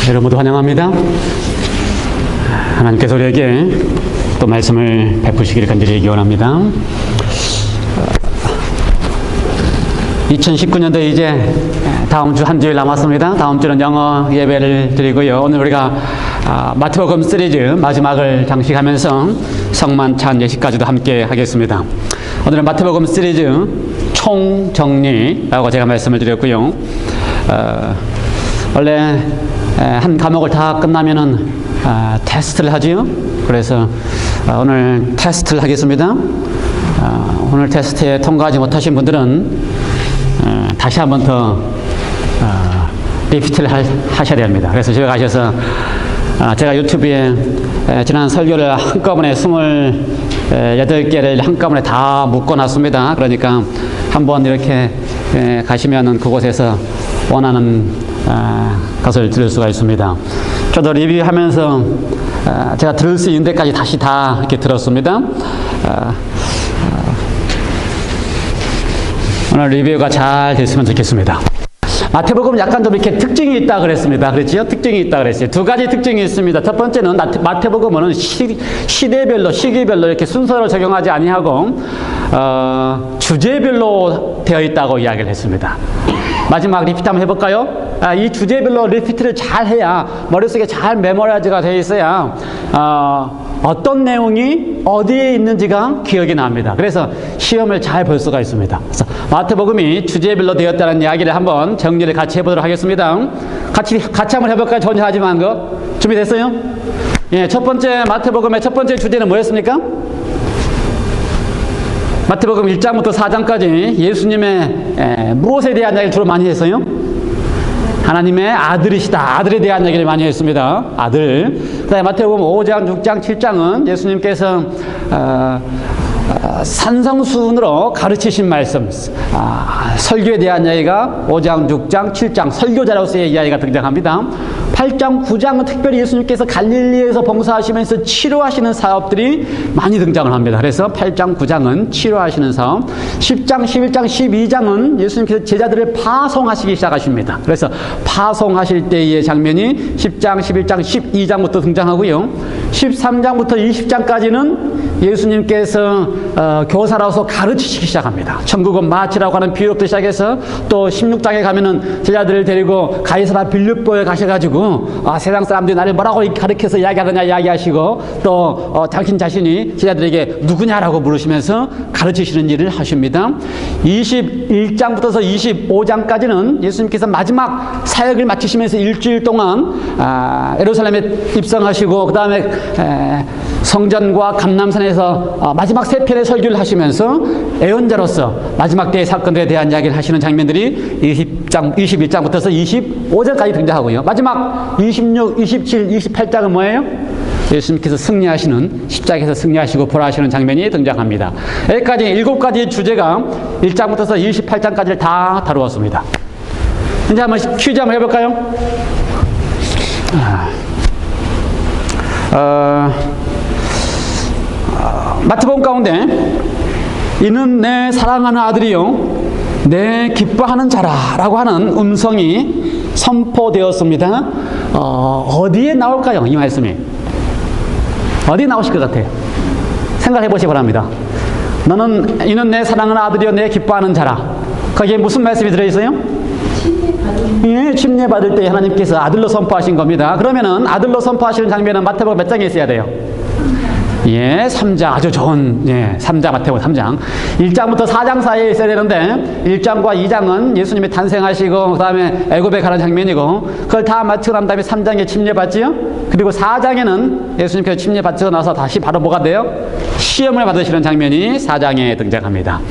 여러분 모두 환영합니다. 하나님께서 우리에게 또 말씀을 베푸시기를 간절히 기원합니다. 2019년도 이제 다음 주 한 주일 남았습니다. 다음 주는 영어 예배를 드리고요. 오늘 우리가 마태복음 시리즈 마지막을 장식하면서 성만찬 예식까지도 함께 하겠습니다. 오늘은 마태복음 시리즈 총정리라고 제가 말씀을 드렸고요. 원래 한 과목을 다 끝나면은 테스트를 하지요. 그래서 오늘 테스트를 하겠습니다. 오늘 테스트에 통과하지 못하신 분들은 다시 한 번 더 리피트를 하셔야 됩니다. 그래서 집에 가셔서 제가 유튜브에 지난 설교를 한꺼번에 28개를 한꺼번에 다 묶어놨습니다. 그러니까 한번 이렇게 가시면은 그곳에서 원하는 것을 들을 수가 있습니다. 저도 리뷰하면서 제가 들을 수 있는 데까지 다시 다 이렇게 들었습니다. 오늘 리뷰가 잘 됐으면 좋겠습니다. 마태복음은 약간 좀 이렇게 특징이 있다 그랬습니다. 그렇지요? 특징이 있다 그랬어요. 두 가지 특징이 있습니다. 첫 번째는 마태복음은 시대별로, 시기별로 이렇게 순서를 적용하지 아니하고 주제별로 되어 있다고 이야기를 했습니다. 마지막 리피트 한번 해볼까요? 이 주제별로 리피트를 잘 해야 머릿속에 잘 메모라이즈가 되어 있어야 어떤 내용이 어디에 있는지가 기억이 납니다. 그래서 시험을 잘 볼 수가 있습니다. 그래서 마태복음이 주제별로 되었다는 이야기를 한번 정리를 같이 해보도록 하겠습니다. 같이 한번 해볼까요? 전혀 하지 만 거. 준비됐어요? 예, 첫 번째 마태복음의 첫 번째 주제는 뭐였습니까? 마태복음 1장부터 4장까지 예수님의 무엇에 대한 이야기를 주로 많이 했어요? 하나님의 아들이시다. 아들에 대한 얘기를 많이 했습니다. 아들. 그 다음에 마태복음 5장, 6장, 7장은 예수님께서 산성순으로 가르치신 말씀, 설교에 대한 이야기가 5장, 6장, 7장 설교자로서의 이야기가 등장합니다. 8장, 9장은 특별히 예수님께서 갈릴리에서 봉사하시면서 치료하시는 사업들이 많이 등장을 합니다. 그래서 8장, 9장은 치료하시는 사업, 10장, 11장, 12장은 예수님께서 제자들을 파송하시기 시작하십니다. 그래서 파송하실 때의 장면이 10장, 11장, 12장부터 등장하고요. 13장부터 20장까지는 예수님께서 교사로서 가르치시기 시작합니다. 천국은 마치라고 하는 비유부터 시작해서 또 16장에 가면은 제자들을 데리고 가이사랴 빌립보에 가셔가지고 세상 사람들이 나를 뭐라고 가르쳐서 이야기하느냐 이야기하시고 또 당신 자신이 제자들에게 누구냐라고 물으시면서 가르치시는 일을 하십니다. 21장부터서 25장까지는 예수님께서 마지막 사역을 마치시면서 일주일 동안 예루살렘에 입성하시고 그 다음에 성전과 감람산에서 마지막 세 편의 설교를 하시면서 애언자로서 마지막 때의 사건들에 대한 이야기를 하시는 장면들이 21장부터서 25장까지 등장하고요. 마지막 26, 27, 28장은 뭐예요? 예수님께서 승리하시는, 십자가에서 승리하시고 부활하시는 장면이 등장합니다. 여기까지 7가지 주제가 1장부터서 28장까지를 다 다루었습니다. 이제 한번 퀴즈 한번 해볼까요? 마태복음 가운데 이는 내 사랑하는 아들이요 내 기뻐하는 자라라고 하는 음성이 선포되었습니다. 어디에 나올까요? 이 말씀이 어디에 나오실 것 같아요? 생각해 보시기 바랍니다. 이는 내 사랑하는 아들이요 내 기뻐하는 자라. 거기에 무슨 말씀이 들어있어요? 예, 침례받을 때 하나님께서 아들로 선포하신 겁니다. 그러면은 아들로 선포하시는 장면은 마태복음 몇 장에 있어야 돼요? 예, 3장 아주 좋은 3장 마태복음 3장 1장부터 4장 사이에 있어야 되는데 1장과 2장은 예수님이 탄생하시고 그 다음에 애굽에 가는 장면이고 그걸 다 마치고 난 다음에 3장에 침례받지요. 그리고 4장에는 예수님께서 침례받고 나서 다시 바로 뭐가 돼요? 시험을 받으시는 장면이 4장에 등장합니다.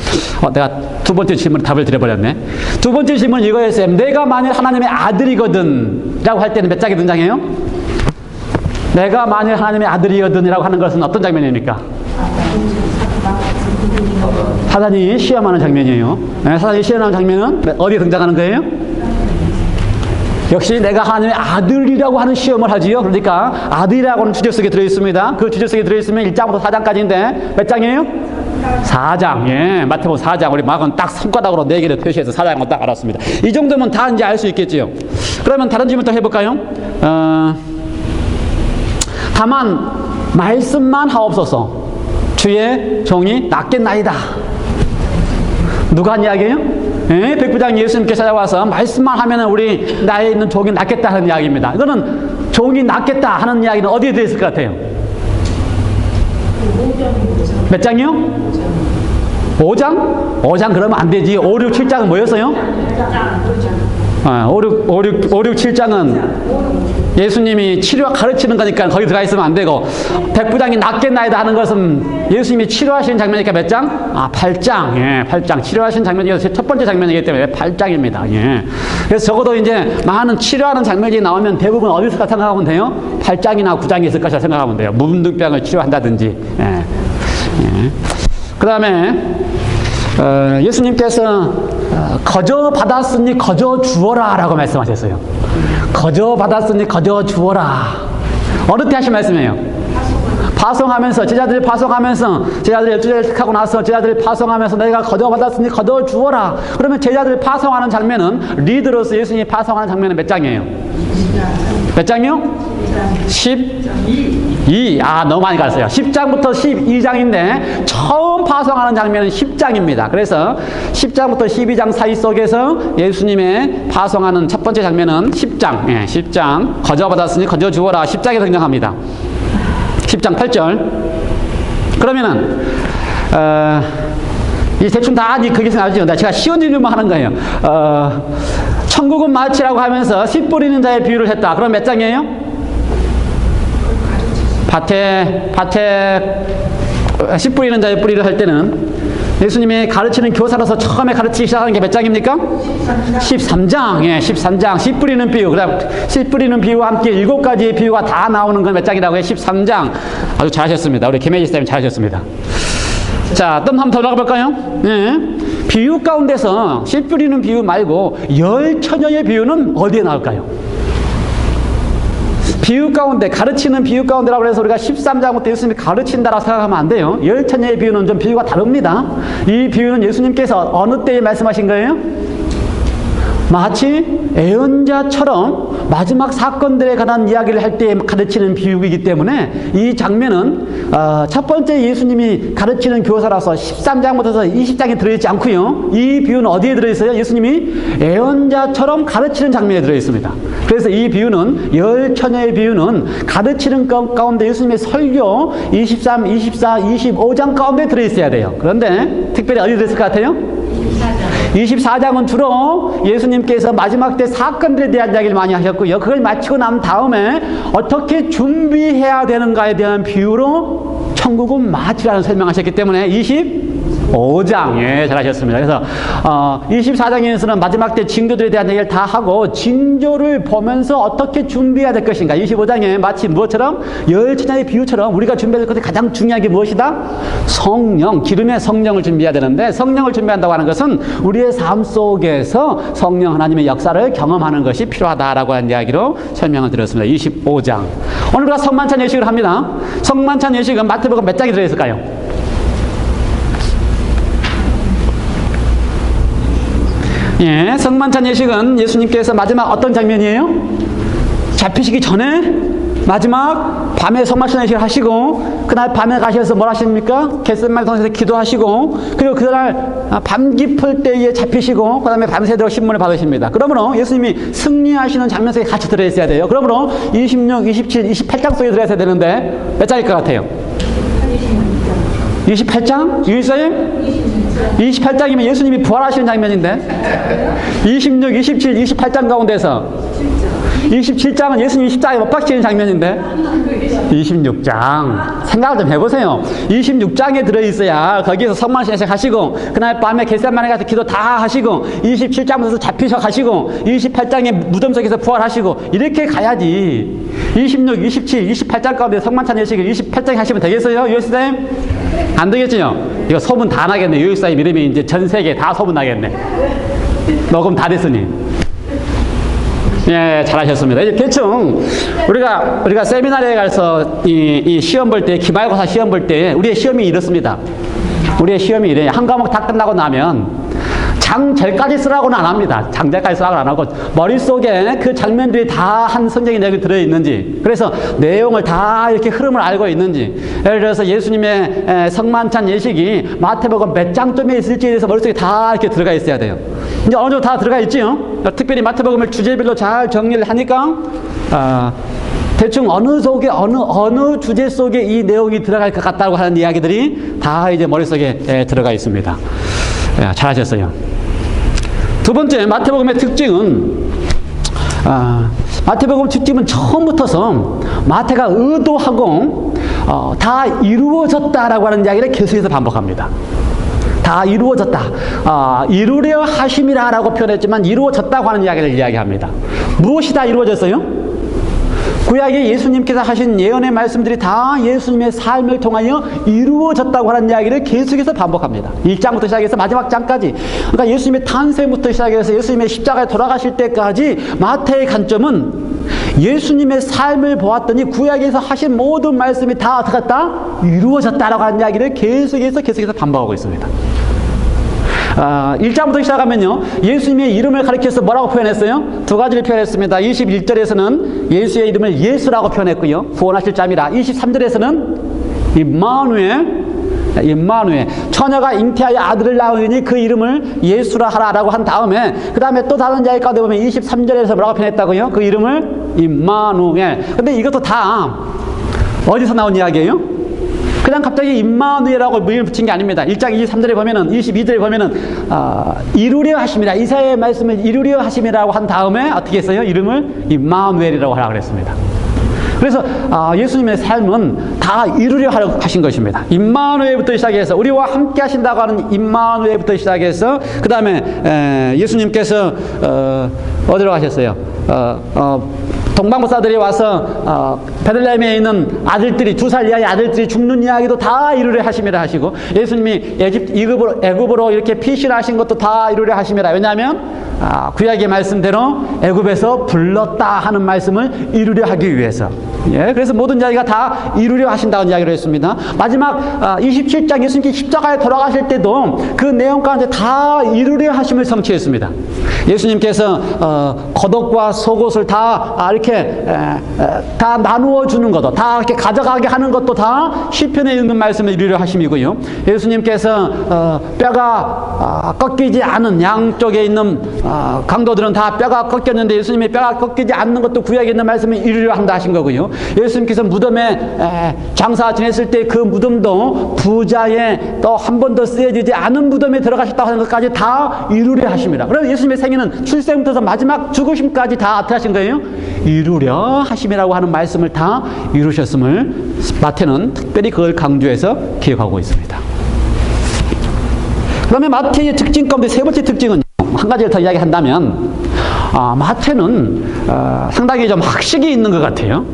내가 두 번째 질문 답을 드려버렸네. 두 번째 질문 이거였어요. 내가 만일 하나님의 아들이거든 라고 할 때는 몇 장에 등장해요? 내가 만일 하나님의 아들이거든이라고 하는 것은 어떤 장면입니까? 사단이 시험하는 장면이에요. 사단이 시험하는 장면은 어디에 등장하는 거예요? 역시 내가 하나님의 아들이라고 하는 시험을 하지요. 그러니까 아들이라고 하는 주제 속에 들어있습니다. 그 주제 속에 들어있으면 1장부터 4장까지인데 몇 장이에요? 4장. 예, 마태복음 4장. 우리 막은 딱 손가락으로 4개를 표시해서 4장을 딱 알았습니다. 이 정도면 다 이제 알 수 있겠지요. 그러면 다른 질문 또 해볼까요? 다만 말씀만 하옵소서 주의 종이 낫겠나이다. 누가 한 이야기예요? 예, 백부장 예수님께서 찾아와서 말씀만 하면 우리 나에 있는 종이 낫겠다 하는 이야기입니다. 이거는 종이 낫겠다 하는 이야기는 어디에 들어있을 것 같아요? 몇 장이요? 5장? 5장 그러면 안 되지. 5, 6, 7장은 뭐였어요? 5, 6, 7장은 예수님이 치료 가르치는 거니까 거기 들어가 있으면 안 되고, 백부장이 낫겠나이다 하는 것은 예수님이 치료하시는 장면이니까 몇 장? 8장. 예, 8장. 치료하시는 장면이 첫 번째 장면이기 때문에 8장입니다. 예. 그래서 적어도 이제 많은 치료하는 장면이 나오면 대부분 어디서 생각하면 돼요? 8장이나 9장이 있을 것이라 생각하면 돼요. 무분등병을 치료한다든지. 예. 예. 그 다음에 예수님께서 거저 받았으니 거저 주어라 라고 말씀하셨어요. 거저 받았으니 거저 주어라. 어느 때 하신 말씀이에요? 파송하면서, 제자들을 파송하면서, 제자들 12자를 택하고 나서 제자들을 파송하면서 내가 거저 받았으니 거저 주어라. 그러면 제자들을 파송하는 장면은, 리더로서 예수님이 파송하는 장면은 몇 장이에요? 몇 장이요? 12. 너무 많이 갔어요. 10장부터 12장인데 처음 파송하는 장면은 10장입니다. 그래서 10장부터 12장 사이 속에서 예수님의 파송하는 첫 번째 장면은 10장. 예, 10장. 거저 받았으니 거저 주어라. 10장에 등장합니다. 10장 8절. 그러면은 이 대충 다 거기서 나오죠. 제가 쉬운 질문만 하는 거예요. 천국은 마치라고 하면서 씨 뿌리는 자의 비유를 했다. 그럼 몇 장이에요? 밭에 씨 뿌리는 자의 뿌리를 할 때는 예수님이 가르치는 교사로서 처음에 가르치기 시작하는 게 몇 장입니까? 13장. 예, 13장. 씨 뿌리는 비유. 그다음 씨 뿌리는 비유와 함께 7가지의 비유가 다 나오는 건 몇 장이라고 해요? 13장. 아주 잘하셨습니다. 우리 김혜지 쌤 잘하셨습니다. 자, 또 한번 더 나가볼까요? 예. 비유 가운데서 씨 뿌리는 비유 말고 열 처녀의 비유는 어디에 나올까요? 비유 가운데, 가르치는 비유 가운데라고 해서 우리가 13장부터 예수님이 가르친다라고 생각하면 안 돼요. 열 처녀의 비유는 좀 비유가 다릅니다. 이 비유는 예수님께서 어느 때에 말씀하신 거예요? 마치 애언자처럼 마지막 사건들에 관한 이야기를 할 때 가르치는 비유이기 때문에 이 장면은 첫 번째 예수님이 가르치는 교사라서 13장부터 20장에 들어있지 않고요. 이 비유는 어디에 들어있어요? 예수님이 애언자처럼 가르치는 장면에 들어있습니다. 그래서 이 비유는 열 처녀의 비유는 가르치는 가운데 예수님의 설교 23, 24, 25장 가운데 들어있어야 돼요. 그런데 특별히 어디 들어있을 것 같아요? 24장은 주로 예수님께서 마지막 때 사건들에 대한 이야기를 많이 하셨고요. 그걸 마치고 난 다음에 어떻게 준비해야 되는가에 대한 비유로 천국은 마치라는 설명하셨기 때문에 25장. 예, 잘하셨습니다. 그래서 24장에서는 마지막 때 징조들에 대한 얘기를 다 하고 징조를 보면서 어떻게 준비해야 될 것인가. 25장에 마치 무엇처럼? 열 처녀의 비유처럼 우리가 준비해야 될 것이 가장 중요한 게 무엇이다? 성령, 기름의 성령을 준비해야 되는데, 성령을 준비한다고 하는 것은 우리의 삶 속에서 성령 하나님의 역사를 경험하는 것이 필요하다라고 하는 이야기로 설명을 드렸습니다. 25장. 오늘 우리가 성만찬 예식을 합니다. 성만찬 예식은 마태복음 몇 장이 들어있을까요? 예, 성만찬 예식은 예수님께서 마지막 어떤 장면이에요? 잡히시기 전에 마지막 밤에 성만찬 예식을 하시고, 그날 밤에 가셔서 뭘 하십니까? 겟세마네 동산에서 기도하시고, 그리고 그날 밤 깊을 때에 잡히시고, 그 다음에 밤새도록 신문을 받으십니다. 그러므로 예수님이 승리하시는 장면 속에 같이 들어있어야 돼요. 그러므로 26, 27, 28장 속에 들어있어야 되는데 몇 장일 것 같아요? 28장? 유일사님? 28장이면 예수님이 부활하시는 장면인데 26, 27, 28장 가운데서 27장은 예수님이 십자가에 못 박히는 장면인데 26장 생각을 좀 해보세요. 26장에 들어있어야 거기에서 성만찬 예식 하시고, 그날 밤에 겟세마네 가서 기도 다 하시고, 27장부터 잡히셔 가시고, 28장에 무덤 속에서 부활하시고, 이렇게 가야지. 26, 27, 28장 가운데 성만찬 예식을 28장에 하시면 되겠어요? 유일사님? 안 되겠지요? 이거 소문 다 나겠네. 유일사님 이름이 이제 전 세계에 다 소문 나겠네. 녹음 다 됐으니. 예, 잘하셨습니다. 이제 대충 우리가 세미나리에 가서 이 시험 볼 때, 기말고사 시험 볼 때 우리의 시험이 이렇습니다. 우리의 시험이 이래요. 한 과목 다 끝나고 나면 장절까지 쓰라고는 안 합니다. 장절까지 쓰라고는 안 하고 머릿속에 그 장면들이 다 한 성경의 내용이 들어있는지, 그래서 내용을 다 이렇게 흐름을 알고 있는지, 예를 들어서 예수님의 성만찬 예식이 마태복음 몇 장쯤에 있을지에 대해서 머릿속에 다 이렇게 들어가 있어야 돼요. 이제 어느 정도 다 들어가 있지요. 특별히 마태복음을 주제별로 잘 정리를 하니까 대충 어느 주제 속에 이 내용이 들어갈 것 같다고 하는 이야기들이 다 이제 머릿속에 들어가 있습니다. 잘하셨어요. 두 번째, 마태복음의 특징은, 마태복음 특징은 처음부터서 마태가 의도하고 다 이루어졌다라고 하는 이야기를 계속해서 반복합니다. 다 이루어졌다. 이루려 하심이라고 표현했지만 이루어졌다고 하는 이야기를 이야기합니다. 무엇이 다 이루어졌어요? 구약에 예수님께서 하신 예언의 말씀들이 다 예수님의 삶을 통하여 이루어졌다고 하는 이야기를 계속해서 반복합니다. 1장부터 시작해서 마지막 장까지. 그러니까 예수님의 탄생부터 시작해서 예수님의 십자가에 돌아가실 때까지 마태의 관점은 예수님의 삶을 보았더니 구약에서 하신 모든 말씀이 다 어떻게 했다? 이루어졌다라고 하는 이야기를 계속해서 반복하고 있습니다. 1장부터 시작하면요, 예수님의 이름을 가리켜서 뭐라고 표현했어요? 두 가지를 표현했습니다. 21절에서는 예수의 이름을 예수라고 표현했고요, 구원하실 자입니다. 23절에서는 임마누엘, 처녀가 잉태하여 아들을 낳으니 그 이름을 예수라 하라라고 한 다음에, 그 다음에 또 다른 이야기 가운데 보면 23절에서 뭐라고 표현했다고요? 그 이름을 임마누엘. 근데 이것도 다 어디서 나온 이야기예요? 그냥 갑자기 임마누엘이라고 이름을 붙인 게 아닙니다. 1장 23절에 보면은, 22절에 보면은, 이루려 하심이라, 이사야의 말씀을 이루려 하심이라고 한 다음에 어떻게 했어요? 이름을 임마누엘이라고 하라고 그랬습니다. 그래서 예수님의 삶은 다 이루려 하신 것입니다. 임마누엘부터 시작해서, 우리와 함께 하신다고 하는 임마누엘부터 시작해서, 그 다음에 예수님께서 어디로 가셨어요? 동방보사들이 와서 베들레헴에 있는 아들들이, 2살 이하의 아들들이 죽는 이야기도 다 이루려 하심이라 하시고, 예수님이 애굽으로 이렇게 피신을 하신 것도 다 이루려 하심이라. 왜냐하면 구약의 말씀대로 애굽에서 불렀다 하는 말씀을 이루려 하기 위해서. 그래서 모든 이야기가 다 이루려 하신다는 이야기를 했습니다. 마지막 27장 예수님께 십자가에 돌아가실 때도 그 내용 가운데 다 이루려 하심을 성취했습니다. 예수님께서 겉옷과 속옷을 다 이렇게 다 나누어 주는 것도, 다 이렇게 가져가게 하는 것도 다 시편에 있는 말씀을 이루려 하심이고요. 예수님께서 뼈가 꺾이지 않은, 양쪽에 있는 강도들은 다 뼈가 꺾였는데 예수님의 뼈가 꺾이지 않는 것도 구약에 있는 말씀을 이루려 한다 하신 거고요. 예수님께서 무덤에 장사 지냈을 때 그 무덤도 부자의 또 한 번도 쓰여지지 않은 무덤에 들어가셨다고 하는 것까지 다 이루려 하십니다. 그럼 예수님의 생애는 출생부터 마지막 죽으심까지 다 어떻게 하신 거예요? 이루려 하심이라고 하는 말씀을 다 이루셨음을 마태는 특별히 그걸 강조해서 기억하고 있습니다. 그 다음에 마태의 특징 가운데 세 번째 특징은, 한 가지를 더 이야기한다면, 마태는 상당히 좀 학식이 있는 것 같아요.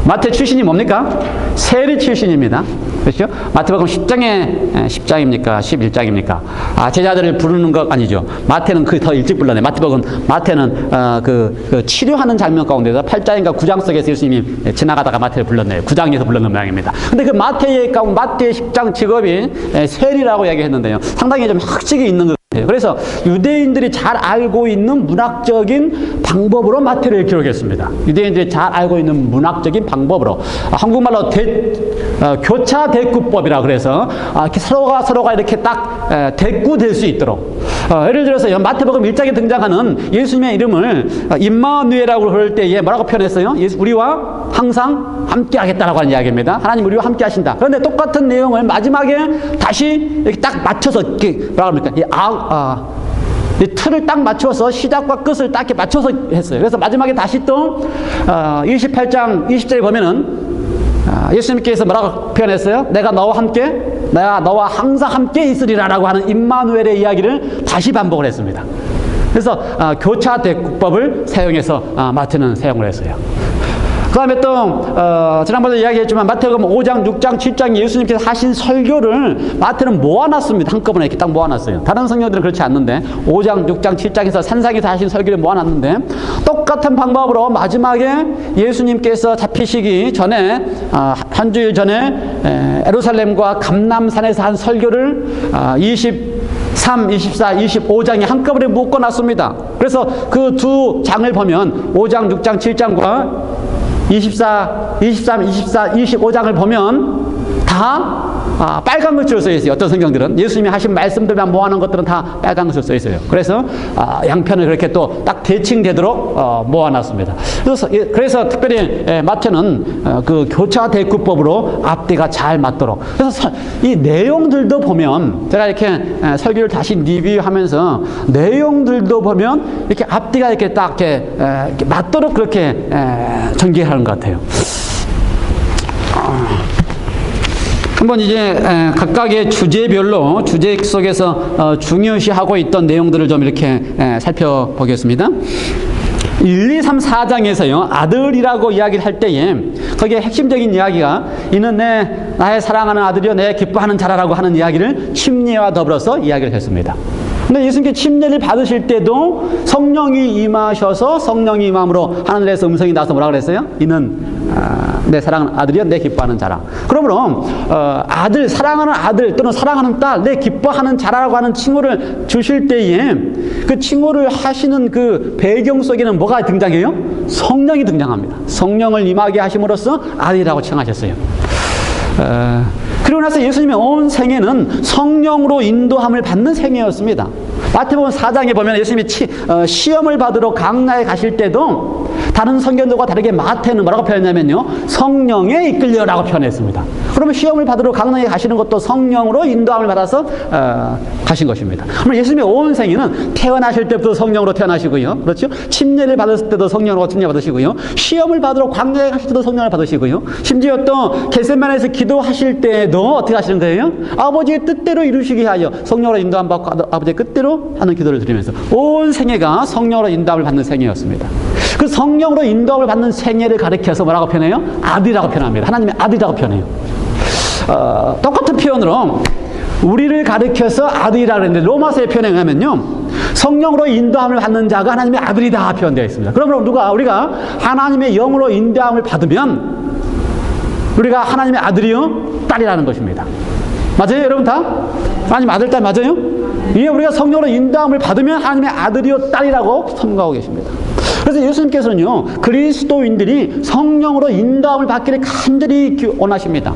마태 출신이 뭡니까? 세리 출신입니다. 그렇죠? 마태복음 10장입니까? 11장입니까? 제자들을 부르는 것 아니죠. 마태는 그 더 일찍 불렀네. 마태는 그 치료하는 장면 가운데서 8장인가 9장 속에서 예수님이 지나가다가 마태를 불렀네요. 9장에서 불렀는 모양입니다. 근데 그 마태의 10장 직업이 세리라고 이야기했는데요, 상당히 좀 학식이 있는 것 같아요. 그래서 유대인들이 잘 알고 있는 문학적인 방법으로 마태를 기록했습니다. 유대인들이 잘 알고 있는 문학적인 방법으로, 한국말로 교차 대꾸법이라 그래서 서로가 이렇게 딱 대꾸될 수 있도록, 예를 들어서 마태복음 1장에 등장하는 예수님의 이름을 임마누엘이라고 그럴 때에 뭐라고 표현했어요? 우리와 항상 함께 하겠다라고 하는 이야기입니다. 하나님 우리와 함께 하신다. 그런데 똑같은 내용을 마지막에 다시 이렇게 딱 맞춰서, 이렇게 뭐라 그럽니까? 이 틀을 딱 맞춰서 시작과 끝을 딱 이렇게 맞춰서 했어요. 그래서 마지막에 다시 또 28장 20절에 보면은 예수님께서 뭐라고 표현했어요? 내가 너와 항상 함께 있으리라라고 하는 임마누엘의 이야기를 다시 반복을 했습니다. 그래서 교차 대꾸법을 사용해서 마태는 사용을 했어요. 그 다음에 또 지난번에 이야기했지만 마태복음 5장, 6장, 7장 예수님께서 하신 설교를 마태는 모아놨습니다. 한꺼번에 이렇게 딱 모아놨어요. 다른 성경들은 그렇지 않는데 5장, 6장, 7장에서 산상에서 하신 설교를 모아놨는데, 똑같은 방법으로 마지막에 예수님께서 잡히시기 전에 한 주일 전에 예루살렘과 감람산에서 한 설교를 3, 24, 25장이 한꺼번에 묶어놨습니다. 그래서 그 두 장을 보면 5장, 6장, 7장과 24, 23, 24, 25장을 보면 다 빨간 글씨로 써 있어요. 어떤 성경들은 예수님이 하신 말씀들만 모아놓은 것들은 다 빨간 글씨로 써 있어요. 그래서 양편을 그렇게 또 딱 대칭되도록 모아놨습니다. 그래서 특별히 마태는 그 교차 대구법으로 앞뒤가 잘 맞도록. 그래서 이 내용들도 보면 제가 이렇게 설교를 다시 리뷰하면서 내용들도 보면 이렇게 앞뒤가 이렇게 딱 이렇게 맞도록 그렇게 전개하는 것 같아요. 한번 이제 각각의 주제별로 주제 속에서 중요시하고 있던 내용들을 좀 이렇게 살펴보겠습니다. 1, 2, 3, 4장에서요 아들이라고 이야기를 할 때에 거기에 핵심적인 이야기가 이는 나의 사랑하는 아들이요 내 기뻐하는 자라라고 하는 이야기를 침례와 더불어서 이야기를 했습니다. 근데 예수님께 침례를 받으실 때도 성령이 임하셔서 성령이 임함으로 하늘에서 음성이 나서 뭐라 그랬어요? 이는 내 사랑하는 아들이요 내 기뻐하는 자라. 그러므로 아들, 사랑하는 아들 또는 사랑하는 딸, 내 기뻐하는 자라라고 하는 칭호를 주실 때에 그 칭호를 하시는 그 배경 속에는 뭐가 등장해요? 성령이 등장합니다. 성령을 임하게 하심으로써 아들이라고 칭하셨어요. 그리고 나서 예수님의 온 생애는 성령으로 인도함을 받는 생애였습니다. 마태복음 4장에 보면 예수님이 시험을 받으러 강나에 가실 때도 다른 성경들과 다르게 마태는 뭐라고 표현했냐면요 성령에 이끌려라고 표현했습니다. 그러면 시험을 받으러 강나에 가시는 것도 성령으로 인도함을 받아서 가신 것입니다. 그러면 예수님의 온 생애는 태어나실 때부터 성령으로 태어나시고요, 그렇죠? 침례를 받았을 때도 성령으로 침례 받으시고요, 시험을 받으러 광야에 가실 때도 성령을 받으시고요, 심지어 또 겟세마네에서 기도하실 때도 어떻게 하시는 거예요? 아버지의 뜻대로 이루시게 하여 성령으로 인도함 받고 아버지의 뜻대로 하는 기도를 드리면서 온 생애가 성령으로 인도함을 받는 생애였습니다. 그 성령으로 인도함을 받는 생애를 가리켜서 뭐라고 표현해요? 아들이라고 표현합니다. 하나님의 아들이라고 표현해요. 똑같은 표현으로 우리를 가리켜서 아들이라고 했는데 로마서의 표현에 의하면요 성령으로 인도함을 받는 자가 하나님의 아들이다 표현되어 있습니다. 그러므로 우리가 하나님의 영으로 인도함을 받으면 우리가 하나님의 아들이요 딸이라는 것입니다. 맞아요 여러분 다? 하나님 아들 딸 맞아요? 이게 우리가 성령으로 인도함을 받으면 하나님의 아들이요 딸이라고 선포하고 계십니다. 그래서 예수님께서는요 그리스도인들이 성령으로 인도함을 받기를 간절히 원하십니다.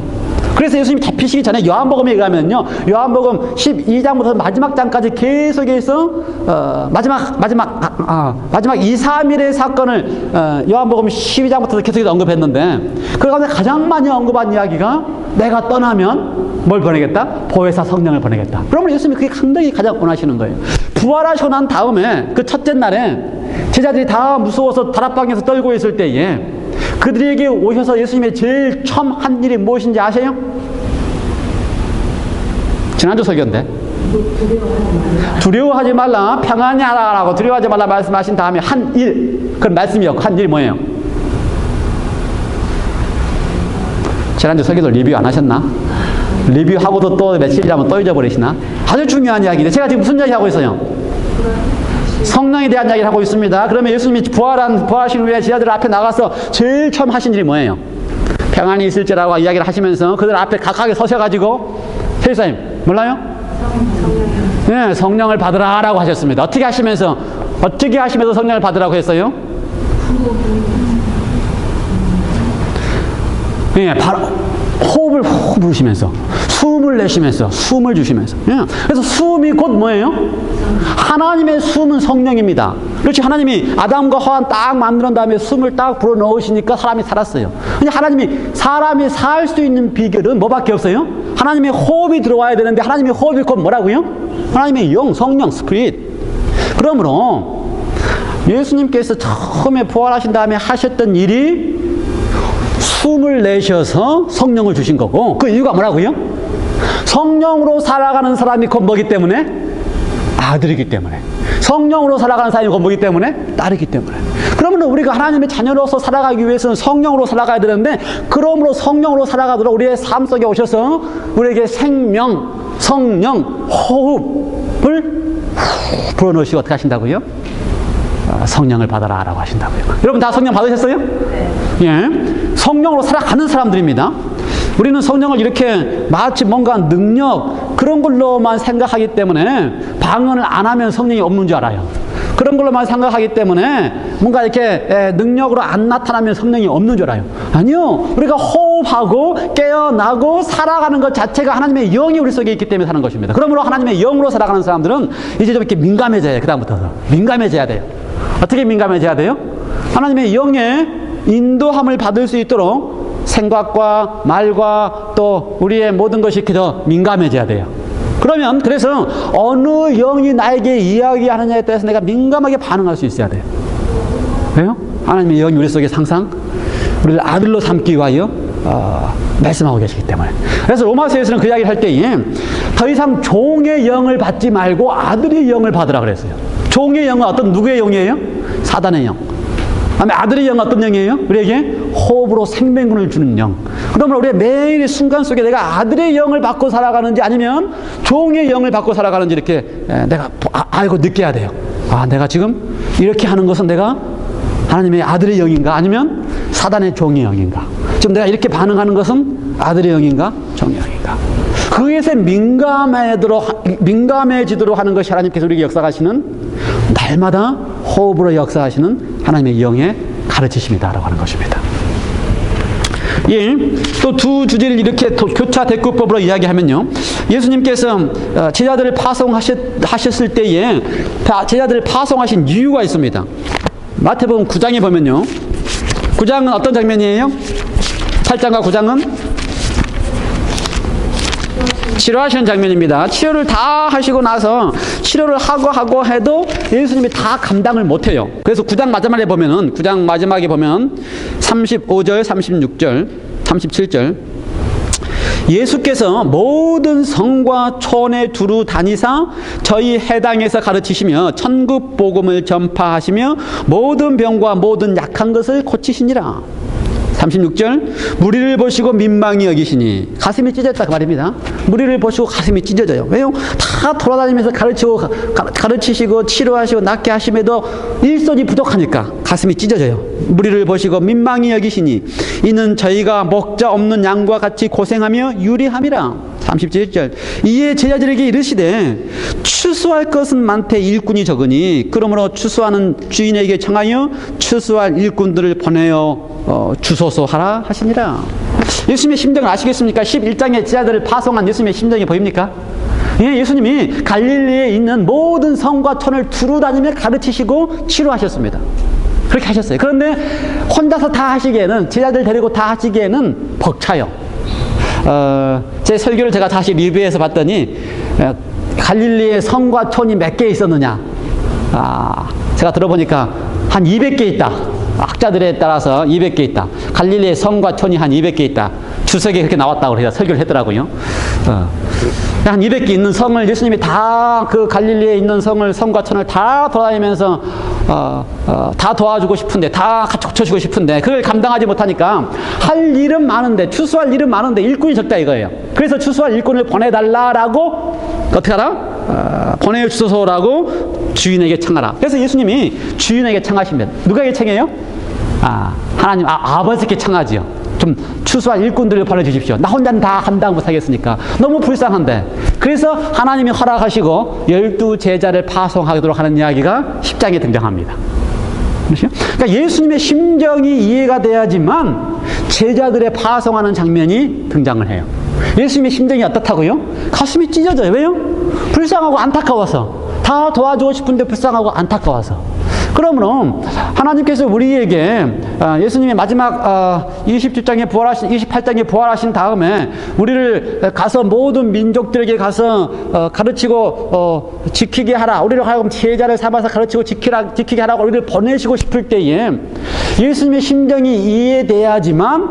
그래서 예수님이 잡히시기 전에 요한복음에 의하면요 요한복음 12장부터 마지막 장까지 계속해서 마지막 2, 3일의 사건을 요한복음 12장부터 계속해서 언급했는데 그 가운데 가장 많이 언급한 이야기가 내가 떠나면 뭘 보내겠다? 보혜사 성령을 보내겠다. 그러면 예수님이 그게 상당히 가장 원하시는 거예요. 부활하시고 난 다음에 그 첫째 날에 제자들이 다 무서워서 다락방에서 떨고 있을 때에 그들에게 오셔서 예수님의 제일 처음 한 일이 무엇인지 아세요? 지난주 설교인데 두려워하지 말라 평안히 하라고 두려워하지 말라 말씀하신 다음에 한 일, 그건 말씀이었고 한 일이 뭐예요? 지난주 설교도 리뷰 안 하셨나? 리뷰하고도 또 며칠 지나면 또 잊어버리시나? 아주 중요한 이야기인데 제가 지금 무슨 이야기 하고 있어요? 성령에 대한 이야기를 하고 있습니다. 그러면 예수님이 부활하신 후에 제자들 앞에 나가서 제일 처음 하신 일이 뭐예요? 평안히 있을지라고 이야기를 하시면서 그들 앞에 각하게 서셔가지고 세리사님 몰라요? 네, 성령을 받으라라고 하셨습니다. 어떻게 하시면서 성령을 받으라고 했어요? 네, 바로 호흡을 호 부르시면서 숨을 내쉬면서 숨을 주시면서 그래서 숨이 곧 뭐예요? 하나님의 숨은 성령입니다. 그렇지 하나님이 아담과 하와 딱 만든 다음에 숨을 딱 불어넣으시니까 사람이 살았어요. 근데 사람이 살 수 있는 비결은 뭐밖에 없어요? 하나님의 호흡이 들어와야 되는데 하나님의 호흡이 곧 뭐라고요? 하나님의 영, 성령, 스피릿. 그러므로 예수님께서 처음에 부활하신 다음에 하셨던 일이 숨을 내셔서 성령을 주신 거고 그 이유가 뭐라고요? 성령으로 살아가는 사람이 곧 뭐기 때문에? 아들이기 때문에. 성령으로 살아가는 사람이 곧 뭐기 때문에? 딸이기 때문에. 그러면 우리가 하나님의 자녀로서 살아가기 위해서는 성령으로 살아가야 되는데 그러므로 성령으로 살아가도록 우리의 삶 속에 오셔서 우리에게 생명, 성령, 호흡을 불어넣으시고 어떻게 하신다고요? 성령을 받아라 라고 하신다고요. 여러분 다 성령 받으셨어요? 네. 예. 성령으로 살아가는 사람들입니다. 우리는 성령을 이렇게 마치 뭔가 능력 그런 걸로만 생각하기 때문에 방언을 안 하면 성령이 없는 줄 알아요. 그런 걸로만 생각하기 때문에 뭔가 이렇게 능력으로 안 나타나면 성령이 없는 줄 알아요. 아니요. 우리가 호흡하고 깨어나고 살아가는 것 자체가 하나님의 영이 우리 속에 있기 때문에 사는 것입니다. 그러므로 하나님의 영으로 살아가는 사람들은 이제 좀 이렇게 민감해져야 해요. 그 다음부터 민감해져야 돼요. 어떻게 민감해져야 돼요? 하나님의 영의 인도함을 받을 수 있도록 생각과 말과 또 우리의 모든 것이 이렇게 더 민감해져야 돼요. 그래서 어느 영이 나에게 이야기하느냐에 따라서 내가 민감하게 반응할 수 있어야 돼요. 왜요? 하나님의 영이 우리 속에 항상 우리를 아들로 삼기 위하여 말씀하고 계시기 때문에. 그래서 로마서에서는 그 이야기를 할 때에 더 이상 종의 영을 받지 말고 아들의 영을 받으라 그랬어요. 종의 영은 누구의 영이에요? 사단의 영. 다음에 아들의 영은 어떤 영이에요? 우리에게 호흡으로 생명군을 주는 영. 그러면 우리의 매일의 순간 속에 내가 아들의 영을 받고 살아가는지 아니면 종의 영을 받고 살아가는지 이렇게 내가 알고 느껴야 돼요. 내가 지금 이렇게 하는 것은 내가 하나님의 아들의 영인가 아니면 사단의 종의 영인가? 지금 내가 이렇게 반응하는 것은 아들의 영인가 종의 영인가? 그것에 민감해지도록 하는 것이 하나님께서 우리에게 역사하시는 날마다 호흡으로 역사하시는 하나님의 영의 가르치심이다라고 하는 것입니다. 예, 또 두 주제를 이렇게 교차 대꾸법으로 이야기하면요. 예수님께서 제자들을 파송하셨을 때에 제자들을 파송하신 이유가 있습니다. 마태복음 9장에 보면요. 9장은 어떤 장면이에요? 8장과 9장은 치료하시는 장면입니다. 치료를 다 하시고 나서 치료를 하고 해도 예수님이 다 감당을 못해요. 그래서 9장 마지막에 보면 35절, 36절, 37절 예수께서 모든 성과 촌에 두루 다니사 저희 해당에서 가르치시며 천국 복음을 전파하시며 모든 병과 모든 약한 것을 고치시니라. 36절 무리를 보시고 민망히 여기시니 가슴이 찢어졌다 그 말입니다. 무리를 보시고 가슴이 찢어져요. 왜요? 다 돌아다니면서 가르치시고 치료하시고 낫게 하심에도 일손이 부족하니까 가슴이 찢어져요. 무리를 보시고 민망히 여기시니 이는 저희가 목자 없는 양과 같이 고생하며 유리함이라. 37절 이에 제자들에게 이르시되 추수할 것은 많되 일꾼이 적으니 그러므로 추수하는 주인에게 청하여 추수할 일꾼들을 보내어 주소서 하라 하시니라. 예수님의 심정을 아시겠습니까? 11장에 제자들을 파송한 예수님의 심정이 보입니까? 예, 예수님이 갈릴리에 있는 모든 성과 촌을 두루 다니며 가르치시고 치료하셨습니다. 그렇게 하셨어요. 그런데 혼자서 다 하시기에는 제자들 데리고 다 하시기에는 벅차요. 제 설교를 제가 다시 리뷰해서 봤더니 갈릴리에 성과 촌이 몇 개 있었느냐? 제가 들어보니까 한 200개 있다. 학자들에 따라서 200개 있다. 갈릴리에 성과 촌이 한 200개 있다. 주석에 그렇게 나왔다고 해서 설교를 했더라고요. 한 200개 있는 성을 예수님이 다 그 갈릴리에 있는 성과 촌을 다 돌아다니면서 다 도와주고 싶은데 다 같이 고쳐주고 싶은데 그걸 감당하지 못하니까 할 일은 많은데 추수할 일은 많은데 일꾼이 적다 이거예요. 그래서 추수할 일꾼을 보내달라라고 어떻게 하라? 보내어 주소서라고 주인에게 청하라. 그래서 예수님이 주인에게 청하시면 누구에게 청해요? 하나님 아버지께 청하지요. 좀 추수할 일꾼들을 보내주십시오. 나 혼자는 다 감당 못하겠으니까 너무 불쌍한데. 그래서 하나님이 허락하시고 12제자를 파송하도록 하는 이야기가 10장에 등장합니다. 그러니까 예수님의 심정이 이해가 돼야지만 제자들의 파송하는 장면이 등장을 해요. 예수님의 심정이 어떻다고요? 가슴이 찢어져요. 왜요? 불쌍하고 안타까워서. 다 도와주고 싶은데 불쌍하고 안타까워서. 그러므로 하나님께서 우리에게 예수님의 마지막 27장에 부활하신 28장에 부활하신 다음에 우리를 가서 모든 민족들에게 가서 가르치고 지키게 하라. 우리를 하여금 제자를 삼아서 가르치고 지키게 하라고 우리를 보내시고 싶을 때에 예수님의 심정이 이해돼야지만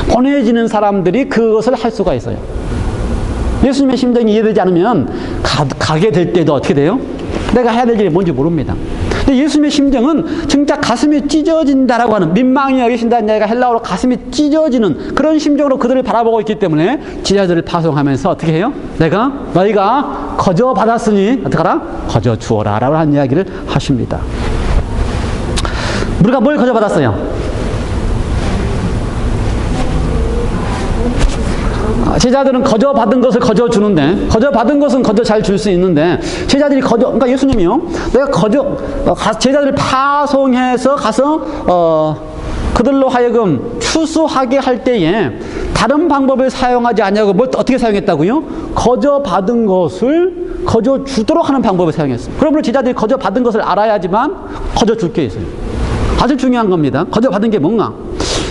보내지는 사람들이 그것을 할 수가 있어요. 예수님의 심정이 이해되지 않으면 가게 될 때도 어떻게 돼요? 내가 해야 될 일이 뭔지 모릅니다. 근데 예수님의 심정은 진짜 가슴이 찢어진다라고 하는 민망히 여기신다는 이야기가 헬라어로 가슴이 찢어지는 그런 심정으로 그들을 바라보고 있기 때문에 제자들을 파송하면서 어떻게 해요? 너희가 거저 받았으니 어떡하라? 거저 주어라 라고 하는 이야기를 하십니다. 우리가 뭘 거저 받았어요? 제자들은 거저 받은 것을 거저 주는데, 거저 받은 것은 거저 잘 줄 수 있는데, 제자들이 거저, 그러니까 예수님이요, 내가 거저, 제자들을 파송해서 가서, 그들로 하여금 추수하게 할 때에 다른 방법을 사용하지 않냐고, 뭘 어떻게 사용했다고요? 거저 받은 것을 거저 주도록 하는 방법을 사용했습니다. 그러므로 제자들이 거저 받은 것을 알아야지만 거저 줄 게 있어요. 아주 중요한 겁니다. 거저 받은 게 뭔가.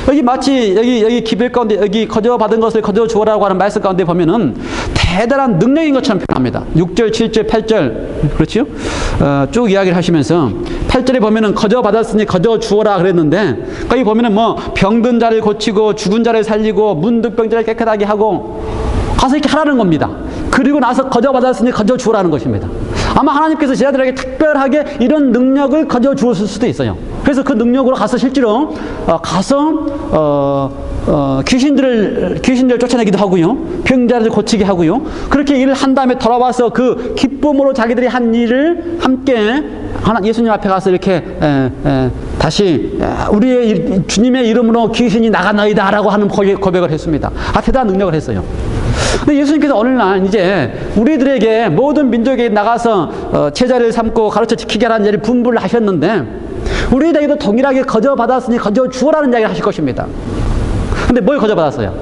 여기 마치 여기 기별 가운데 여기 거저 받은 것을 거저 주어라고 하는 말씀 가운데 보면은 대단한 능력인 것처럼 표현합니다. 6절, 7절, 8절 그렇죠? 쭉 이야기를 하시면서 8절에 보면은 거저 받았으니 거저 주어라 그랬는데 거기 보면은 뭐 병든 자를 고치고 죽은 자를 살리고 문득병자를 깨끗하게 하고 가서 이렇게 하라는 겁니다. 그리고 나서 거저 받았으니 거저 주어라는 것입니다. 아마 하나님께서 제자들에게 특별하게 이런 능력을 거저 주었을 수도 있어요. 그래서 그 능력으로 가서 실제로 귀신들을 쫓아내기도 하고요, 병자를 고치게 하고요. 그렇게 일을 한 다음에 돌아와서 그 기쁨으로 자기들이 한 일을 함께 예수님 앞에 가서 이렇게 다시 우리의 주님의 이름으로 귀신이 나가나이다라고 하는 고백을 했습니다. 대단한 능력을 했어요. 근데 예수님께서 어느 날 이제 우리들에게 모든 민족에 나가서 제자를 삼고 가르쳐 지키게 하라는 일을 분부를 하셨는데 우리에게도 동일하게 거저 받았으니 거저 주어라는 이야기를 하실 것입니다. 근데 뭘 거저 받았어요?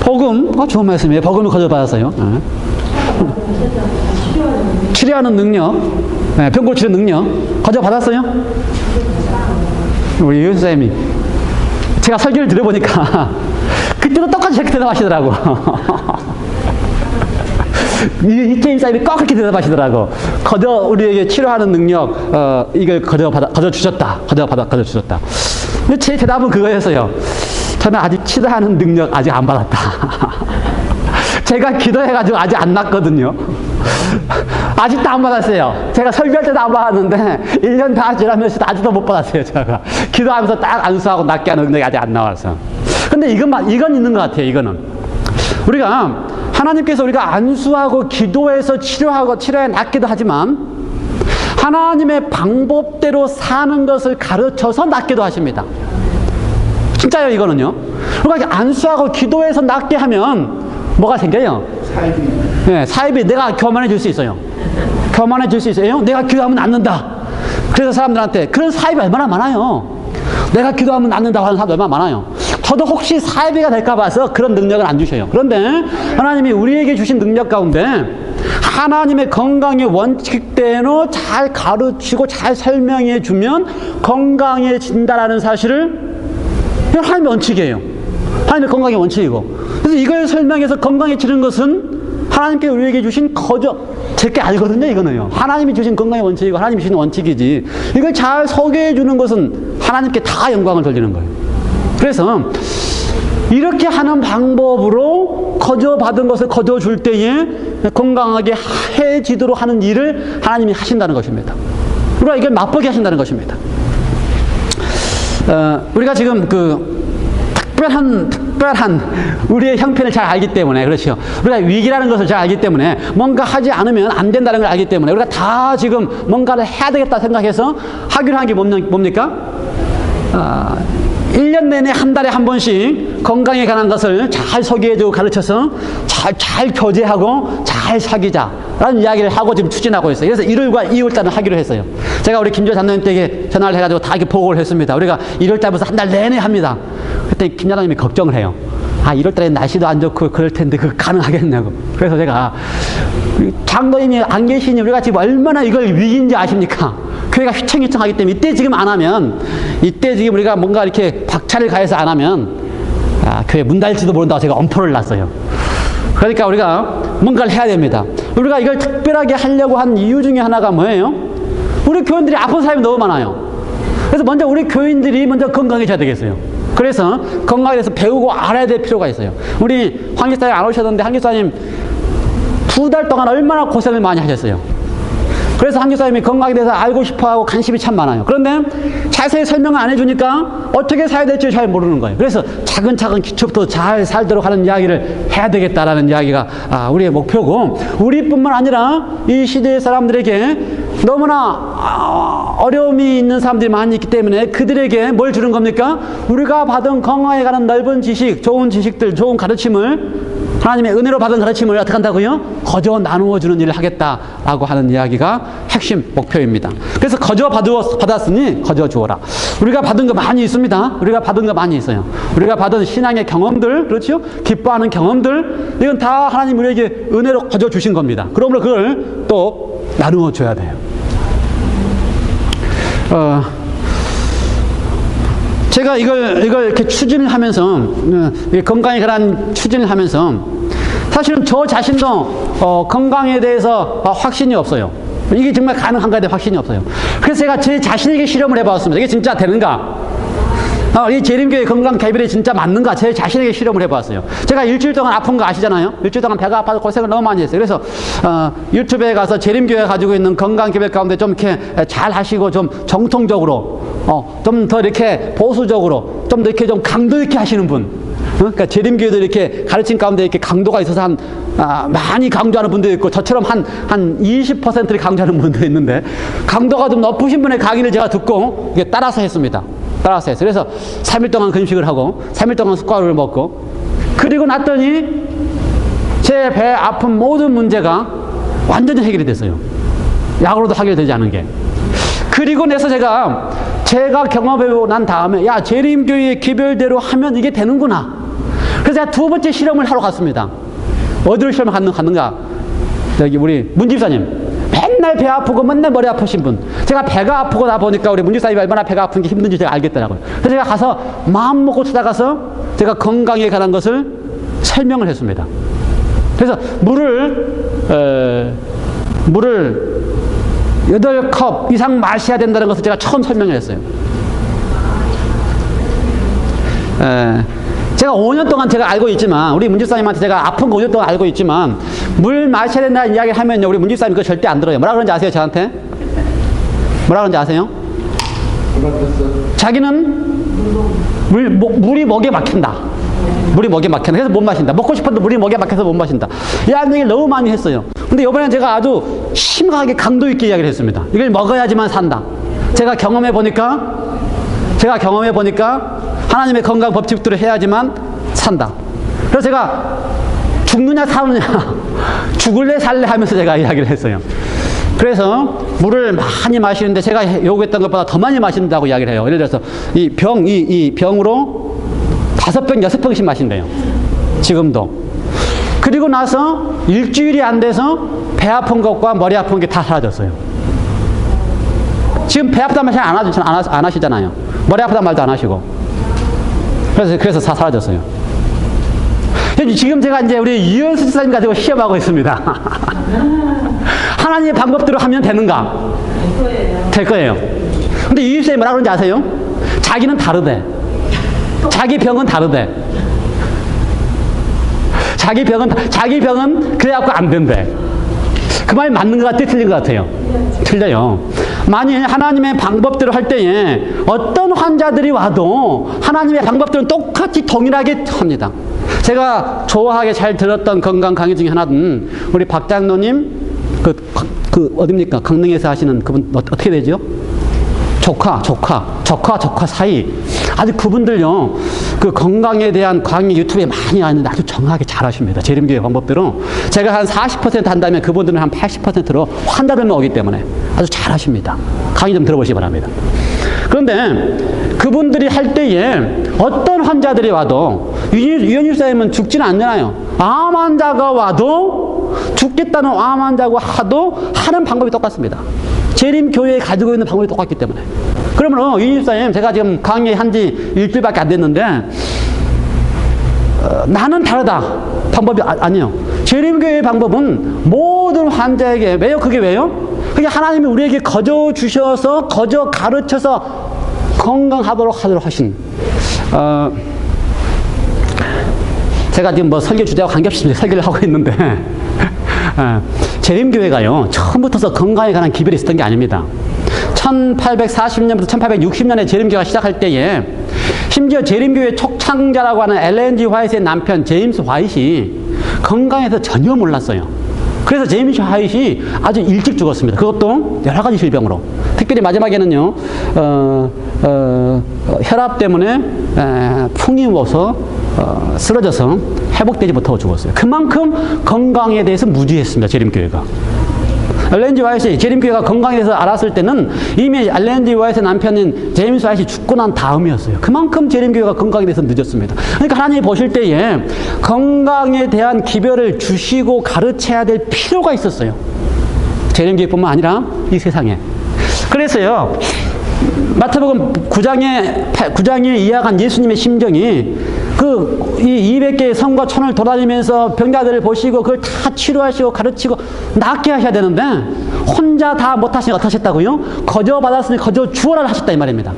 복음. 좋은 말씀이에요. 복음을 거저 받았어요. 치료하는 능력, 병 고치는 능력 거저 받았어요? 우리 유선생님이 제가 설교를 들어보니까 그때도 똑같이 저렇게 대답하시더라고. 이태임 사님이 꼭 그렇게 대답하시더라고. 거저 우리에게 치료하는 능력, 이걸 거저 주셨다. 거저 주셨다. 근데 제 대답은 그거였어요. 저는 아직 치료하는 능력 아직 안 받았다. 제가 기도해가지고 아직 안 났거든요. 아직도 안 받았어요. 제가 설교할 때도 안 받았는데 1년 다 지나면서도 아직도 못 받았어요. 제가 기도하면서 딱 안수하고 낫게 하는 능력이 아직 안 나와서. 근데 이건 있는 것 같아요. 이거는 우리가 하나님께서 우리가 안수하고 기도해서 치료해 낫기도 하지만 하나님의 방법대로 사는 것을 가르쳐서 낫기도 하십니다. 진짜요. 이거는요. 그러니까 안수하고 기도해서 낫게 하면 뭐가 생겨요? 사입이. 네, 사입이 내가 교만해 줄 수 있어요. 교만해 줄 수 있어요. 내가 기도하면 낫는다. 그래서 사람들한테 그런 사입이 얼마나 많아요. 내가 기도하면 낫는다고 하는 사람들 얼마나 많아요. 저도 혹시 사이비가 될까 봐서 그런 능력을 안 주셔요. 그런데 하나님이 우리에게 주신 능력 가운데 하나님의 건강의 원칙대로 잘 가르치고 잘 설명해 주면 건강해진다라는 사실을 하나님의 원칙이에요. 하나님의 건강의 원칙이고, 그래서 이걸 설명해서 건강해지는 것은 하나님께 우리에게 주신 제게 알거든요. 이거는요, 하나님이 주신 건강의 원칙이고 하나님이 주신 원칙이지, 이걸 잘 소개해 주는 것은 하나님께 다 영광을 돌리는 거예요. 그래서 이렇게 하는 방법으로 거저 받은 것을 거저 줄 때에 건강하게 해지도록 하는 일을 하나님이 하신다는 것입니다. 우리가 이걸 맛보게 하신다는 것입니다. 우리가 지금 특별한 우리의 형편을 잘 알기 때문에, 그렇죠, 우리가 위기라는 것을 잘 알기 때문에 뭔가 하지 않으면 안 된다는 걸 알기 때문에 우리가 다 지금 뭔가를 해야 되겠다 생각해서 하기로 한 게 뭡니까? 1년 내내 한 달에 한 번씩 건강에 관한 것을 잘 소개해주고 가르쳐서 잘 교제하고 잘 사귀자라는 이야기를 하고 지금 추진하고 있어요. 그래서 1월과 2월달은 하기로 했어요. 제가 우리 김조 장로님께 전화를 해가지고 다 이렇게 보고를 했습니다. 우리가 1월달부터 한 달 내내 합니다. 그때 김 장로님이 걱정을 해요. 1월달에 날씨도 안 좋고 그럴 텐데 그거 가능하겠냐고. 그래서 제가 장로님이 안 계시니 우리가 지금 얼마나 이걸 위기인지 아십니까? 교회가 휘청휘청하기 때문에 이때 지금 안 하면, 이때 지금 우리가 뭔가 이렇게 박차를 가해서 안 하면 교회 문 닫을지도 모른다고 제가 엄포를 놨어요. 그러니까 우리가 뭔가를 해야 됩니다. 우리가 이걸 특별하게 하려고 한 이유 중에 하나가 뭐예요? 우리 교인들이 아픈 사람이 너무 많아요. 그래서 먼저 우리 교인들이 먼저 건강해져야 되겠어요. 그래서 건강에 대해서 배우고 알아야 될 필요가 있어요. 우리 황 기사님 안 오셨는데 황 기사님 2달 동안 얼마나 고생을 많이 하셨어요. 그래서 한 교사님이 건강에 대해서 알고 싶어하고 관심이 참 많아요. 그런데 자세히 설명을 안 해주니까 어떻게 살아야 될지 잘 모르는 거예요. 그래서 차근차근 기초부터 잘 살도록 하는 이야기를 해야 되겠다라는 이야기가 우리의 목표고, 우리뿐만 아니라 이 시대의 사람들에게 너무나 어려움이 있는 사람들이 많이 있기 때문에 그들에게 뭘 주는 겁니까? 우리가 받은 건강에 관한 넓은 지식, 좋은 지식들, 좋은 가르침을 하나님의 은혜로 받은 가르침을 어떻게 한다고요? 거저 나누어 주는 일을 하겠다라고 하는 이야기가 핵심 목표입니다. 그래서 거저 받았으니 거저 주어라. 우리가 받은 거 많이 있습니다. 우리가 받은 거 많이 있어요. 우리가 받은 신앙의 경험들, 그렇죠? 기뻐하는 경험들, 이건 다 하나님 우리에게 은혜로 거저 주신 겁니다. 그러므로 그걸 또 나누어 줘야 돼요. 제가 이걸 이렇게 추진을 하면서, 건강에 관한 추진을 하면서, 사실은 저 자신도, 건강에 대해서 확신이 없어요. 이게 정말 가능한가에 대해 확신이 없어요. 그래서 제가 제 자신에게 실험을 해봤습니다. 이게 진짜 되는가? 이 재림교회 건강 개별이 진짜 맞는가? 제 자신에게 실험을 해봤어요. 제가 일주일 동안 아픈 거 아시잖아요? 일주일 동안 배가 아파서 고생을 너무 많이 했어요. 그래서, 유튜브에 가서 재림교회가 가지고 있는 건강 개별 가운데 좀 이렇게 잘 하시고 좀 정통적으로, 좀 더 이렇게 보수적으로, 좀 더 이렇게 좀 강도 있게 하시는 분. 그러니까 재림교회도 이렇게 가르침 가운데 이렇게 강도가 있어서 많이 강조하는 분도 있고, 저처럼 한 20%를 강조하는 분도 있는데, 강도가 좀 높으신 분의 강의를 제가 듣고, 이게 따라서 했습니다. 따라서 했어요. 그래서 3일 동안 금식을 하고, 3일 동안 숟가락을 먹고, 그리고 났더니, 제 배 아픈 모든 문제가 완전히 해결이 됐어요. 약으로도 해결되지 않은 게. 그리고 나서 제가 경험해보고 난 다음에, 야, 재림교회 기별대로 하면 이게 되는구나. 그래서 제가 두 번째 실험을 하러 갔습니다. 어디를 실험을 갔는가? 여기 우리 문집사님. 맨날 배 아프고 맨날 머리 아프신 분. 제가 배가 아프고 나 보니까 우리 문집사님이 얼마나 배가 아픈 게 힘든지 제가 알겠더라고요. 그래서 제가 가서 마음 먹고 찾아가서 제가 건강에 관한 것을 설명을 했습니다. 그래서 물을 8컵 이상 마셔야 된다는 것을 제가 처음 설명을 했어요. 제가 5년 동안 제가 알고 있지만, 우리 문집사님한테 제가 아픈 거 5년 동안 알고 있지만, 물 마셔야 된다는 이야기를 하면요, 우리 문집사님 그거 절대 안 들어요. 뭐라 그러는지 아세요, 저한테? 뭐라 그러는지 아세요? 자기는 물이 목에 막힌다. 물이 목에 막힌다. 그래서 못 마신다. 먹고 싶어도 물이 목에 막혀서 못 마신다. 이 얘기를 너무 많이 했어요. 근데 이번에는 제가 아주 심각하게 강도 있게 이야기를 했습니다. 이걸 먹어야지만 산다. 제가 경험해 보니까 하나님의 건강 법칙대로 해야지만 산다. 그래서 제가 죽느냐 사느냐, 죽을래 살래 하면서 제가 이야기를 했어요. 그래서 물을 많이 마시는데 제가 요구했던 것보다 더 많이 마신다고 이야기를 해요. 예를 들어서 이 병으로 5병, 6병씩 마신대요. 지금도. 그리고 나서 일주일이 안 돼서 배 아픈 것과 머리 아픈 게 다 사라졌어요. 지금 배 아프다는 말 잘 안 하시잖아요. 머리 아프다는 말도 안 하시고. 그래서 다 사라졌어요. 지금 제가 이제 우리 이현수 지사님 가지고 시험하고 있습니다. 하나님의 방법대로 하면 되는가? 될 거예요. 근데 이현수 지사님이 뭐라 그러는지 아세요? 자기는 다르대. 자기 병은 다르대. 자기 병은 그래갖고 안 된대. 그 말이 맞는 것 같아요? 틀린 것 같아요? 틀려요. 만일 하나님의 방법대로 할 때에 어떤 환자들이 와도 하나님의 방법대로는 똑같이 동일하게 합니다. 제가 좋아하게 잘 들었던 건강 강의 중에 하나는 우리 박 장로님, 어딥니까? 강릉에서 하시는 그분, 어떻게 되죠? 조카 사이. 아주 그분들요, 그 건강에 대한 강의 유튜브에 많이 왔는데 아주 정확하게 잘 하십니다. 재림교회 방법대로. 제가 한 40% 한다면 그분들은 한 80%로 환자들만 오기 때문에 아주 잘 하십니다. 강의 좀 들어보시기 바랍니다. 그런데 그분들이 할 때에 어떤 환자들이 와도, 유현일 사님은 죽지는 않잖아요. 암 환자가 와도, 죽겠다는 암 환자가 하는 방법이 똑같습니다. 재림교회에 가지고 있는 방법이 똑같기 때문에. 그러면 유인사님, 제가 지금 강의한 지 일주일밖에 안 됐는데, 나는 다르다. 방법이 아니에요. 재림교회의 방법은 모든 환자에게, 왜요? 그게 왜요? 그게 하나님이 우리에게 거저 주셔서, 거저 가르쳐서 건강하도록 하도록 하신, 제가 지금 설교 주제와 관계없이 설교를 하고 있는데, 재림교회가요, 처음부터 건강에 관한 기별이 있었던 게 아닙니다. 1840년부터 1860년에 재림교회가 시작할 때에, 심지어 재림교회 촉창자라고 하는 엘렌 G 화이트의 남편 제임스 화이트이 건강에서 전혀 몰랐어요. 그래서 제임스 화이트이 아주 일찍 죽었습니다. 그것도 여러 가지 질병으로. 특별히 마지막에는요, 혈압 때문에 풍이 부어서 쓰러져서 회복되지 못하고 죽었어요. 그만큼 건강에 대해서 무지했습니다. 재림교회가. 알렌 G. 화이트, 재림교회가 건강에 대해서 알았을 때는 이미 알렌 G. 화이트 남편인 제임스 화이트이 죽고 난 다음이었어요. 그만큼 재림교회가 건강에 대해서 늦었습니다. 그러니까 하나님이 보실 때에 건강에 대한 기별을 주시고 가르쳐야 될 필요가 있었어요. 재림교회뿐만 아니라 이 세상에. 그래서요, 마태복음 9장에 이야기한 예수님의 심정이 이 200개의 성과 촌을 돌아다니면서 병자들을 보시고 그걸 다 치료하시고 가르치고 낫게 하셔야 되는데 혼자 다 못하시니 어떠셨다고요? 거저 받았으니 거저 주어라 하셨다 이 말입니다.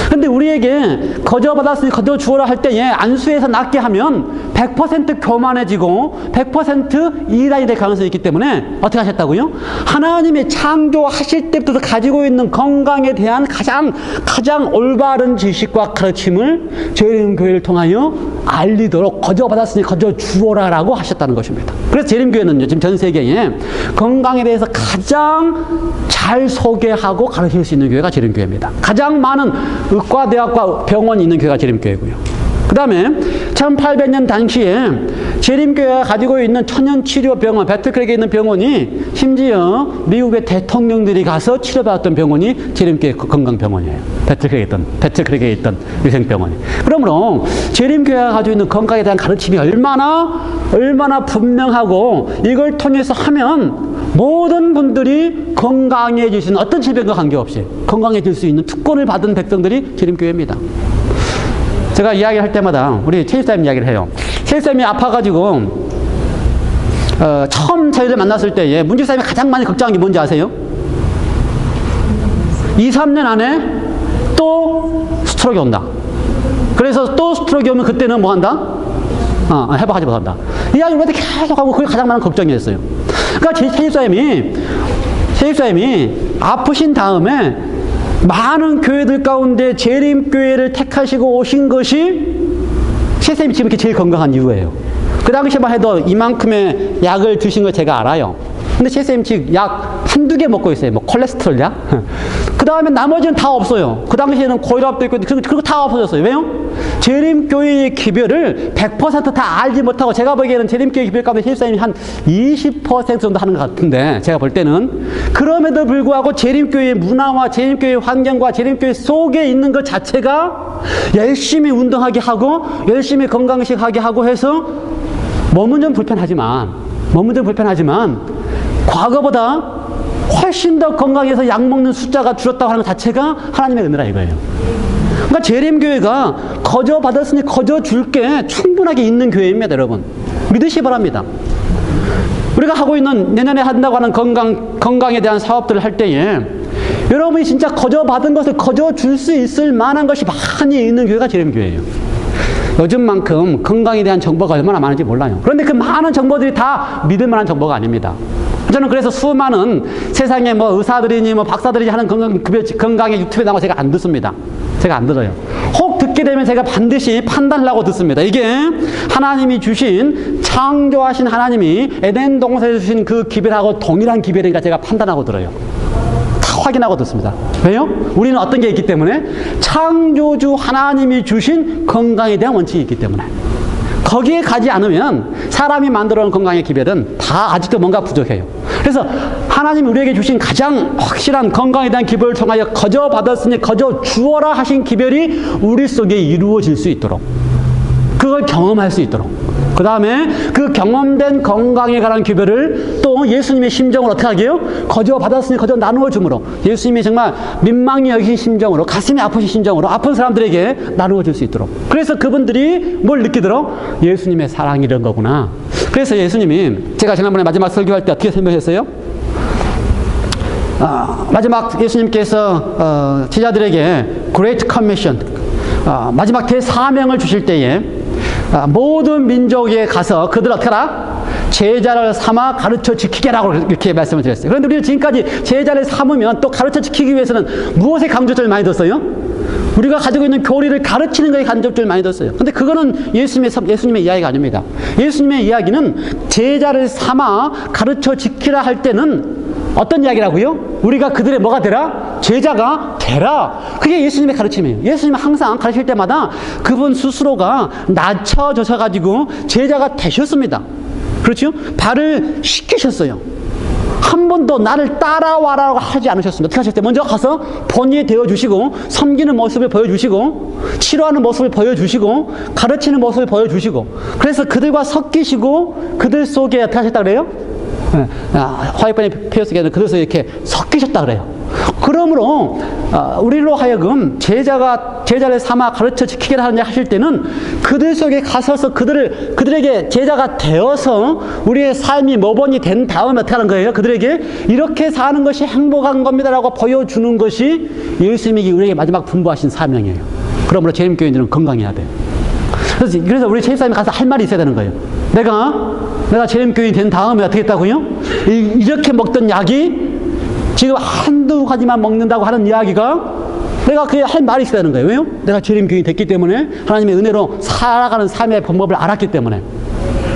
근데 우리에게 거저 받았으니 거저 주어라 할 때에 안수해서 낫게 하면 100% 교만해지고 100% 이단이 될 가능성이 있기 때문에 어떻게 하셨다고요? 하나님의 창조하실 때부터 가지고 있는 건강에 대한 가장 올바른 지식과 가르침을 재림교회를 통하여 알리도록 거저 받았으니 거저 주어라 라고 하셨다는 것입니다. 그래서 재림교회는요, 지금 전 세계에 건강에 대해서 가장 잘 소개하고 가르칠 수 있는 교회가 재림교회입니다. 가장 많은 의과대학과 병원이 있는 교회가 재림교회고요. 그 다음에 1800년 당시에 재림교회가 가지고 있는 천연치료병원, 배틀크랙에 있는 병원이 심지어 미국의 대통령들이 가서 치료받았던 병원이 재림교회 건강병원이에요. 배틀크랙에 있던 위생병원이. 그러므로 재림교회가 가지고 있는 건강에 대한 가르침이 얼마나 분명하고 이걸 통해서 하면 모든 분들이 건강해질 수 있는 어떤 질병과 관계없이 건강해질 수 있는 특권을 받은 백성들이 재림교회입니다. 제가 이야기할 때마다 우리 최일사님 이야기를 해요. 최일사님이 아파가지고 처음 저희들 만났을 때에 문집사님이 가장 많이 걱정한 게 뭔지 아세요? 2, 3년 안에 또 스트로크가 온다. 그래서 또 스트로크가 오면 그때는 뭐 한다? 회복하지 못한다. 이 이야기를 우리한테 계속 하고 그게 가장 많은 걱정이었어요. 그러니까 최일사님이 아프신 다음에 많은 교회들 가운데 재림교회를 택하시고 오신 것이 최쌤이 지금 이렇게 제일 건강한 이유예요. 그 당시만 해도 이만큼의 약을 드신 걸 제가 알아요. 근데 최쌤이 지금 약 한두 개 먹고 있어요. 뭐 콜레스테롤 약. 그 다음에 나머지는 다 없어요. 그 당시에는 고혈압도 있고 그거 다 없어졌어요. 왜요? 재림교회의 기별을 100% 다 알지 못하고 제가 보기에는 재림교회 기별 가운데 실사님이 한 20% 정도 하는 것 같은데 제가 볼 때는 그럼에도 불구하고 재림교회의 문화와 재림교회의 환경과 재림교회 속에 있는 것 자체가 열심히 운동하게 하고 열심히 건강식하게 하고 해서 몸은 좀 불편하지만 과거보다 훨씬 더 건강해서 약 먹는 숫자가 줄었다고 하는 것 자체가 하나님의 은혜라 이거예요. 그러니까 재림교회가 거저 받았으니 거저 줄 게 충분하게 있는 교회입니다, 여러분. 믿으시 바랍니다. 우리가 하고 있는 내년에 한다고 하는 건강에 대한 사업들을 할 때에 여러분이 진짜 거저 받은 것을 거저 줄 수 있을 만한 것이 많이 있는 교회가 재림교회예요. 요즘만큼 건강에 대한 정보가 얼마나 많은지 몰라요. 그런데 그 많은 정보들이 다 믿을 만한 정보가 아닙니다. 저는 그래서 수많은 세상에 뭐 의사들이니 뭐 박사들이니 하는 건강의 유튜브에 나온 거 제가 안 듣습니다. 제가 안 들어요. 혹 듣게 되면 제가 반드시 판단을 하고 듣습니다. 이게 하나님이 주신 창조하신 하나님이 에덴 동산에 주신 그 기별하고 동일한 기별인가 제가 판단하고 들어요. 다 확인하고 듣습니다. 왜요? 우리는 어떤 게 있기 때문에 창조주 하나님이 주신 건강에 대한 원칙이 있기 때문에 거기에 가지 않으면 사람이 만들어놓은 건강의 기별은 다 아직도 뭔가 부족해요. 그래서 하나님이 우리에게 주신 가장 확실한 건강에 대한 기별을 통하여 거저 받았으니 거저 주어라 하신 기별이 우리 속에 이루어질 수 있도록 그걸 경험할 수 있도록 그 다음에 그 경험된 건강에 관한 기별을 또 예수님의 심정을 어떻게 하게요? 거저 받았으니 거저 나누어 줌으로 예수님이 정말 민망히 여기신 심정으로 가슴이 아프신 심정으로 아픈 사람들에게 나누어 줄 수 있도록 그래서 그분들이 뭘 느끼도록 예수님의 사랑이 이런 거구나. 그래서 예수님이 제가 지난번에 마지막 설교할 때 어떻게 설명했어요? 마지막 예수님께서 제자들에게 Great Commission 마지막 대사명을 주실 때에 모든 민족에 가서 그들 어떻게 하라? 제자를 삼아 가르쳐 지키게라고 이렇게 말씀을 드렸어요. 그런데 우리는 지금까지 제자를 삼으면 또 가르쳐 지키기 위해서는 무엇에 강조점을 많이 뒀어요? 우리가 가지고 있는 교리를 가르치는 것에 간접점을 많이 뒀어요. 근데 그거는 예수님의 이야기가 아닙니다. 예수님의 이야기는 제자를 삼아 가르쳐 지키라 할 때는 어떤 이야기라고요? 우리가 그들의 뭐가 되라? 제자가 되라. 그게 예수님의 가르침이에요. 예수님은 항상 가르칠 때마다 그분 스스로가 낮춰져가지고 제자가 되셨습니다. 그렇죠? 발을 씻기셨어요. 한 번도 나를 따라와라고 하지 않으셨습니다. 어떻게 하셨어요? 먼저 가서 본인이 되어주시고, 섬기는 모습을 보여주시고, 치료하는 모습을 보여주시고, 가르치는 모습을 보여주시고, 그래서 그들과 섞이시고, 그들 속에 어떻게 하셨다 그래요? 화이트번의 표현 속에는 그들 속에 이렇게 섞이셨다 그래요. 그러므로 우리로 하여금 제자를 삼아 가르쳐 지키게 하실 때는 그들 속에 가서서 그들에게 제자가 되어서 우리의 삶이 모범이 된 다음에 어떻게 하는 거예요? 그들에게 이렇게 사는 것이 행복한 겁니다라고 보여주는 것이 예수님이 우리에게 마지막 분부하신 사명이에요. 그러므로 재림교인들은 건강해야 돼요. 그래서 우리 체육사님이 가서 할 말이 있어야 되는 거예요. 내가 재림교인이 된 다음에 어떻게 했다고요? 이렇게 먹던 약이 지금 한두 가지만 먹는다고 하는 이야기가 내가 그게 할 말이 있어야 되는 거예요. 왜요? 내가 재림교인이 됐기 때문에 하나님의 은혜로 살아가는 삶의 방법을 알았기 때문에.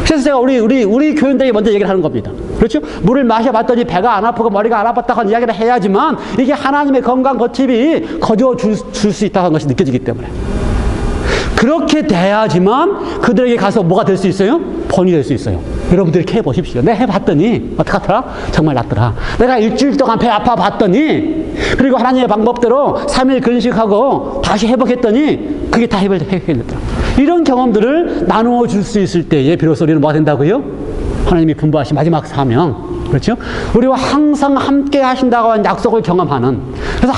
그래서 제가 우리 교인들에게 먼저 얘기를 하는 겁니다. 그렇죠? 물을 마셔봤더니 배가 안 아프고 머리가 안 아팠다고 하는 이야기를 해야지만 이게 하나님의 건강 거칩이 거두어 줄 수 있다는 것이 느껴지기 때문에. 그렇게 돼야지만 그들에게 가서 뭐가 될 수 있어요? 본이 될 수 있어요. 여러분들이 이렇게 해보십시오. 내가 해봤더니 어떻게 하더라? 정말 낫더라. 내가 일주일 동안 배 아파 봤더니 그리고 하나님의 방법대로 3일 근식하고 다시 회복했더니 그게 다 해결됐더라. 이런 경험들을 나누어 줄 수 있을 때에 비로소 우리는 뭐가 된다고요? 하나님이 분부하신 마지막 사명, 그렇죠? 우리와 항상 함께 하신다고 하는 약속을 경험하는, 그래서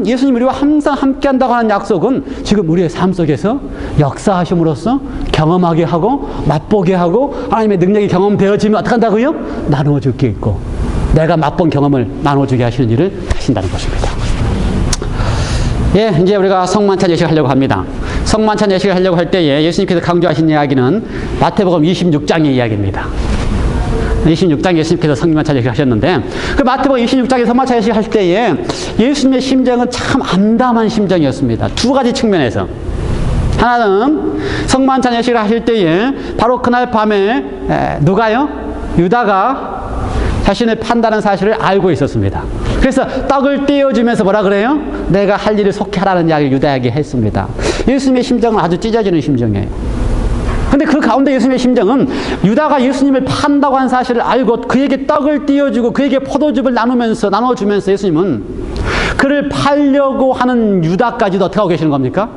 예수님이 우리와 항상 함께 한다고 하는 약속은 지금 우리의 삶 속에서 역사하심으로써 경험하게 하고 맛보게 하고 하나님의 능력이 경험되어지면 어떻게 한다고요? 나누어 줄 게 있고 내가 맛본 경험을 나누어 주게 하시는 일을 하신다는 것입니다. 예, 이제 우리가 성만찬 예식을 하려고 합니다. 성만찬 예식을 하려고 할 때에 예수님께서 강조하신 이야기는 마태복음 26장의 이야기입니다. 26장 예수님께서 성만찬 예식을 하셨는데 그 마태복음 26장에 성만찬 예식을 하실 때에 예수님의 심정은 참 암담한 심정이었습니다. 두 가지 측면에서. 하나는 성만찬 예식을 하실 때에 바로 그날 밤에 누가요? 유다가 자신을 판다는 사실을 알고 있었습니다. 그래서 떡을 떼어주면서 뭐라 그래요? 내가 할 일을 속히 하라는 이야기를 유다에게 했습니다. 예수님의 심정은 아주 찢어지는 심정이에요. 근데 그 가운데 예수님의 심정은 유다가 예수님을 판다고 한 사실을 알고 그에게 떡을 띄워주고 그에게 포도즙을 나눠주면서 예수님은 그를 팔려고 하는 유다까지도 어떻게 하고 계시는 겁니까?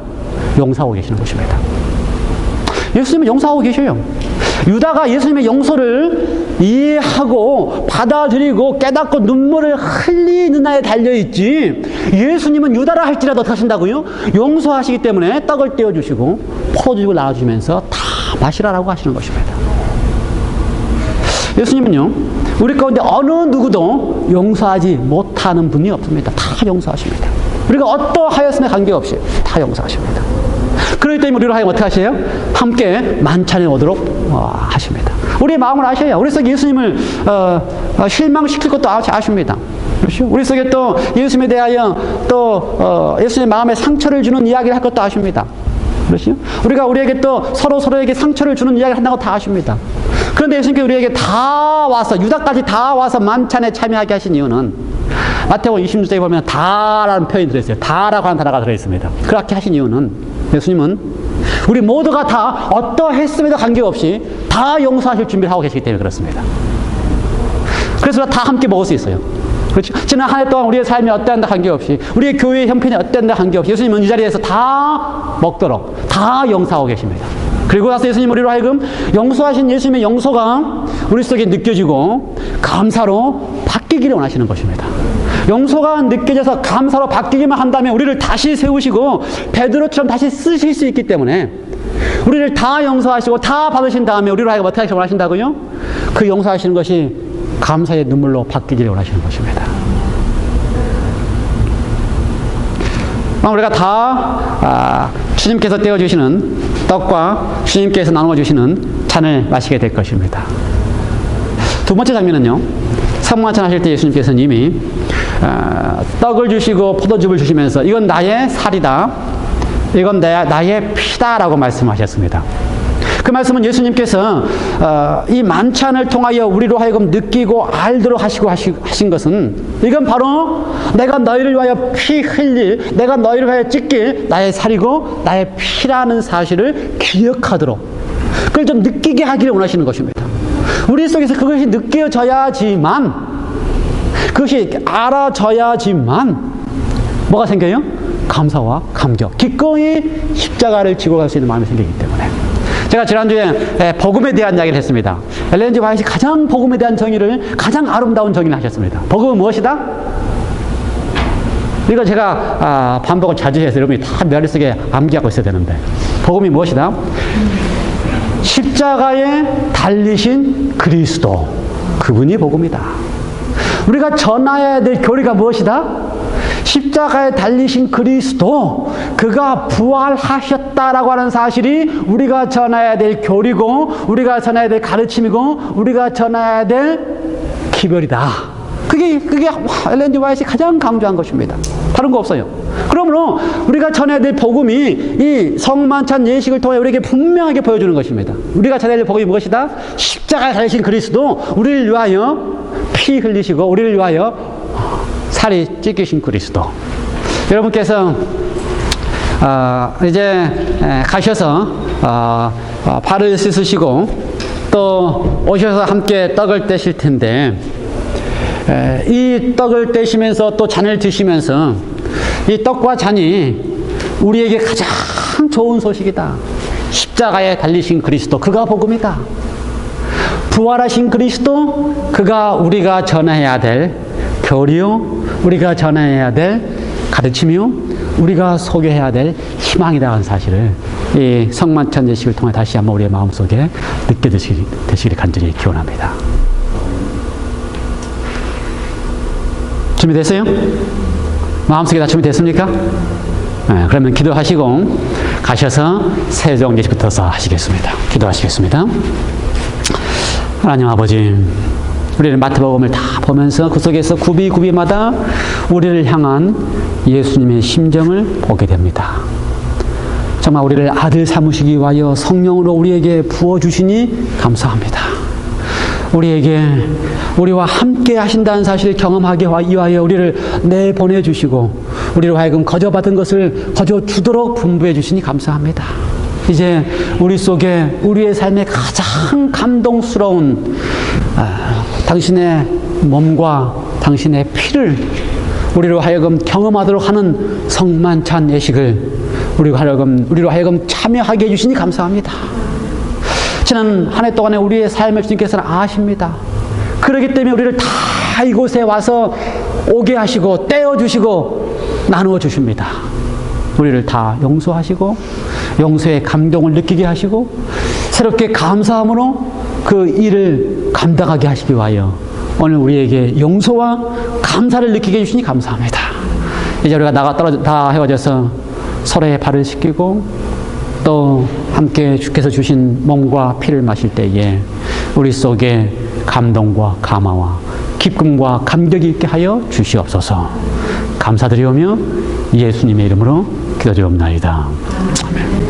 용서하고 계시는 것입니다. 예수님은 용서하고 계셔요. 유다가 예수님의 용서를 이해하고 받아들이고 깨닫고 눈물을 흘리는 나에 달려있지 예수님은 유다라 할지라도 어떻게 하신다고요? 용서하시기 때문에 떡을 떼어주시고 포도즙을 나눠주면서 다 마시라라고 하시는 것입니다. 예수님은요, 우리 가운데 어느 누구도 용서하지 못하는 분이 없습니다. 다 용서하십니다. 우리가 어떠하였음에 관계없이 다 용서하십니다. 그렇기 때문에 우리로 하여금 어떻게 하세요? 함께 만찬에 오도록 하십니다. 우리의 마음을 아셔야 우리 속에 예수님을 실망시킬 것도 아십니다. 그렇죠? 우리 속에 또 예수님에 대하여 또 예수님의 마음에 상처를 주는 이야기를 할 것도 아십니다. 그렇죠? 우리가 우리에게 또 서로에게 상처를 주는 이야기를 한다고 다 아십니다. 그런데 예수님께서 우리에게 다 와서 유다까지 다 와서 만찬에 참여하게 하신 이유는 마태복음 26장에 보면 다라는 표현이 들어있어요. 다라고 하는 단어가 들어있습니다. 그렇게 하신 이유는 예수님은 우리 모두가 다 어떠했음에도 관계없이 다 용서하실 준비를 하고 계시기 때문에 그렇습니다. 그래서 다 함께 먹을 수 있어요. 그렇죠? 지난 한 해 동안 우리의 삶이 어떠한다 관계없이 우리의 교회의 형편이 어떠한다 관계없이 예수님은 이 자리에서 다 먹도록 다 용서하고 계십니다. 그리고 나서 예수님 우리로 하여금 용서하신 예수님의 용서가 우리 속에 느껴지고 감사로 바뀌기를 원하시는 것입니다. 용서가 느껴져서 감사로 바뀌기만 한다면 우리를 다시 세우시고 베드로처럼 다시 쓰실 수 있기 때문에 우리를 다 용서하시고 다 받으신 다음에 우리로 하여금 어떻게 하시길 원하신다고요? 그 용서하시는 것이 감사의 눈물로 바뀌기를 원하시는 것입니다. 우리가 다 주님께서 떼어주시는 떡과 주님께서 나눠주시는 잔을 마시게 될 것입니다. 두 번째 장면은요, 성만찬 하실 때 예수님께서는 이미 떡을 주시고 포도즙을 주시면서 이건 나의 살이다. 이건 나의 피다라고 말씀하셨습니다. 그 말씀은 예수님께서 이 만찬을 통하여 우리로 하여금 느끼고 알도록 하신 것은, 이건 바로 내가 너희를 위하여 피 흘릴, 내가 너희를 위하여 찢길 나의 살이고 나의 피라는 사실을 기억하도록, 그걸 좀 느끼게 하기를 원하시는 것입니다. 우리 속에서 그것이 느껴져야지만, 그것이 알아져야지만 뭐가 생겨요? 감사와 감격, 기꺼이 십자가를 지고 갈 수 있는 마음이 생기기 때문에. 제가 지난주에 복음에 대한 이야기를 했습니다. 엘렌 G. 화이트가 가장 복음에 대한 정의를, 가장 아름다운 정의를 하셨습니다. 복음은 무엇이다? 이거 제가 반복을 자주 해서 여러분이 다 머릿속에 암기하고 있어야 되는데, 복음이 무엇이다? 십자가에 달리신 그리스도, 그분이 복음이다. 우리가 전해야 될 교리가 무엇이다? 십자가에 달리신 그리스도, 그가 부활하셨다라고 하는 사실이 우리가 전해야 될 교리고, 우리가 전해야 될 가르침이고, 우리가 전해야 될 기별이다. 그게 엘렌 G. 화이트가 가장 강조한 것입니다. 다른 거 없어요. 그러므로 우리가 전해야 될 복음이 이 성만찬 예식을 통해 우리에게 분명하게 보여주는 것입니다. 우리가 전해야 될 복음이 무엇이다? 십자가에 달리신 그리스도, 우리를 위하여 피 흘리시고 우리를 위하여 살이 찢기신 그리스도. 여러분께서 이제 가셔서 발을 씻으시고 또 오셔서 함께 떡을 떼실 텐데, 이 떡을 떼시면서 또 잔을 드시면서 이 떡과 잔이 우리에게 가장 좋은 소식이다. 십자가에 달리신 그리스도, 그가 복음이다. 부활하신 그리스도, 그가 우리가 전해야 될 교리요, 우리가 전해야 될 가르침이요, 우리가 소개해야 될 희망이라는 사실을 이 성만찬 예식을 통해 다시 한번 우리의 마음속에 느껴 되시기를 간절히 기원합니다. 준비됐어요? 마음속에 다 준비됐습니까? 네, 그러면 기도하시고 가셔서 세종 예식부터 하시겠습니다. 기도하시겠습니다. 하나님 아버지, 우리는 마태복음을 다 보면서 그 속에서 구비마다 우리를 향한 예수님의 심정을 보게 됩니다. 정말 우리를 아들 삼으시기 위하여 성령으로 우리에게 부어주시니 감사합니다. 우리와 함께 하신다는 사실을 경험하게 위하여 우리를 내보내주시고, 우리로 하여금 거저받은 것을 거저주도록 분부해 주시니 감사합니다. 이제 우리 속에 우리의 삶에 가장 감동스러운 당신의 몸과 당신의 피를 우리로 하여금 경험하도록 하는 성만찬 예식을 우리로 하여금 참여하게 해주시니 감사합니다. 지난 한 해 동안에 우리의 삶을 주님께서는 아십니다. 그렇기 때문에 우리를 다 이곳에 와서 오게 하시고 떼어주시고 나누어 주십니다. 우리를 다 용서하시고 용서의 감동을 느끼게 하시고 새롭게 감사함으로 그 일을 감당하게 하시기 위하여 오늘 우리에게 용서와 감사를 느끼게 해주시니 감사합니다. 이제 우리가 다 헤어져서 서로의 발을 씻기고 또 함께 주께서 주신 몸과 피를 마실 때에 우리 속에 감동과 감화와 기쁨과 감격이 있게 하여 주시옵소서. 감사드리오며 예수님의 이름으로 기도드리옵나이다. 아멘.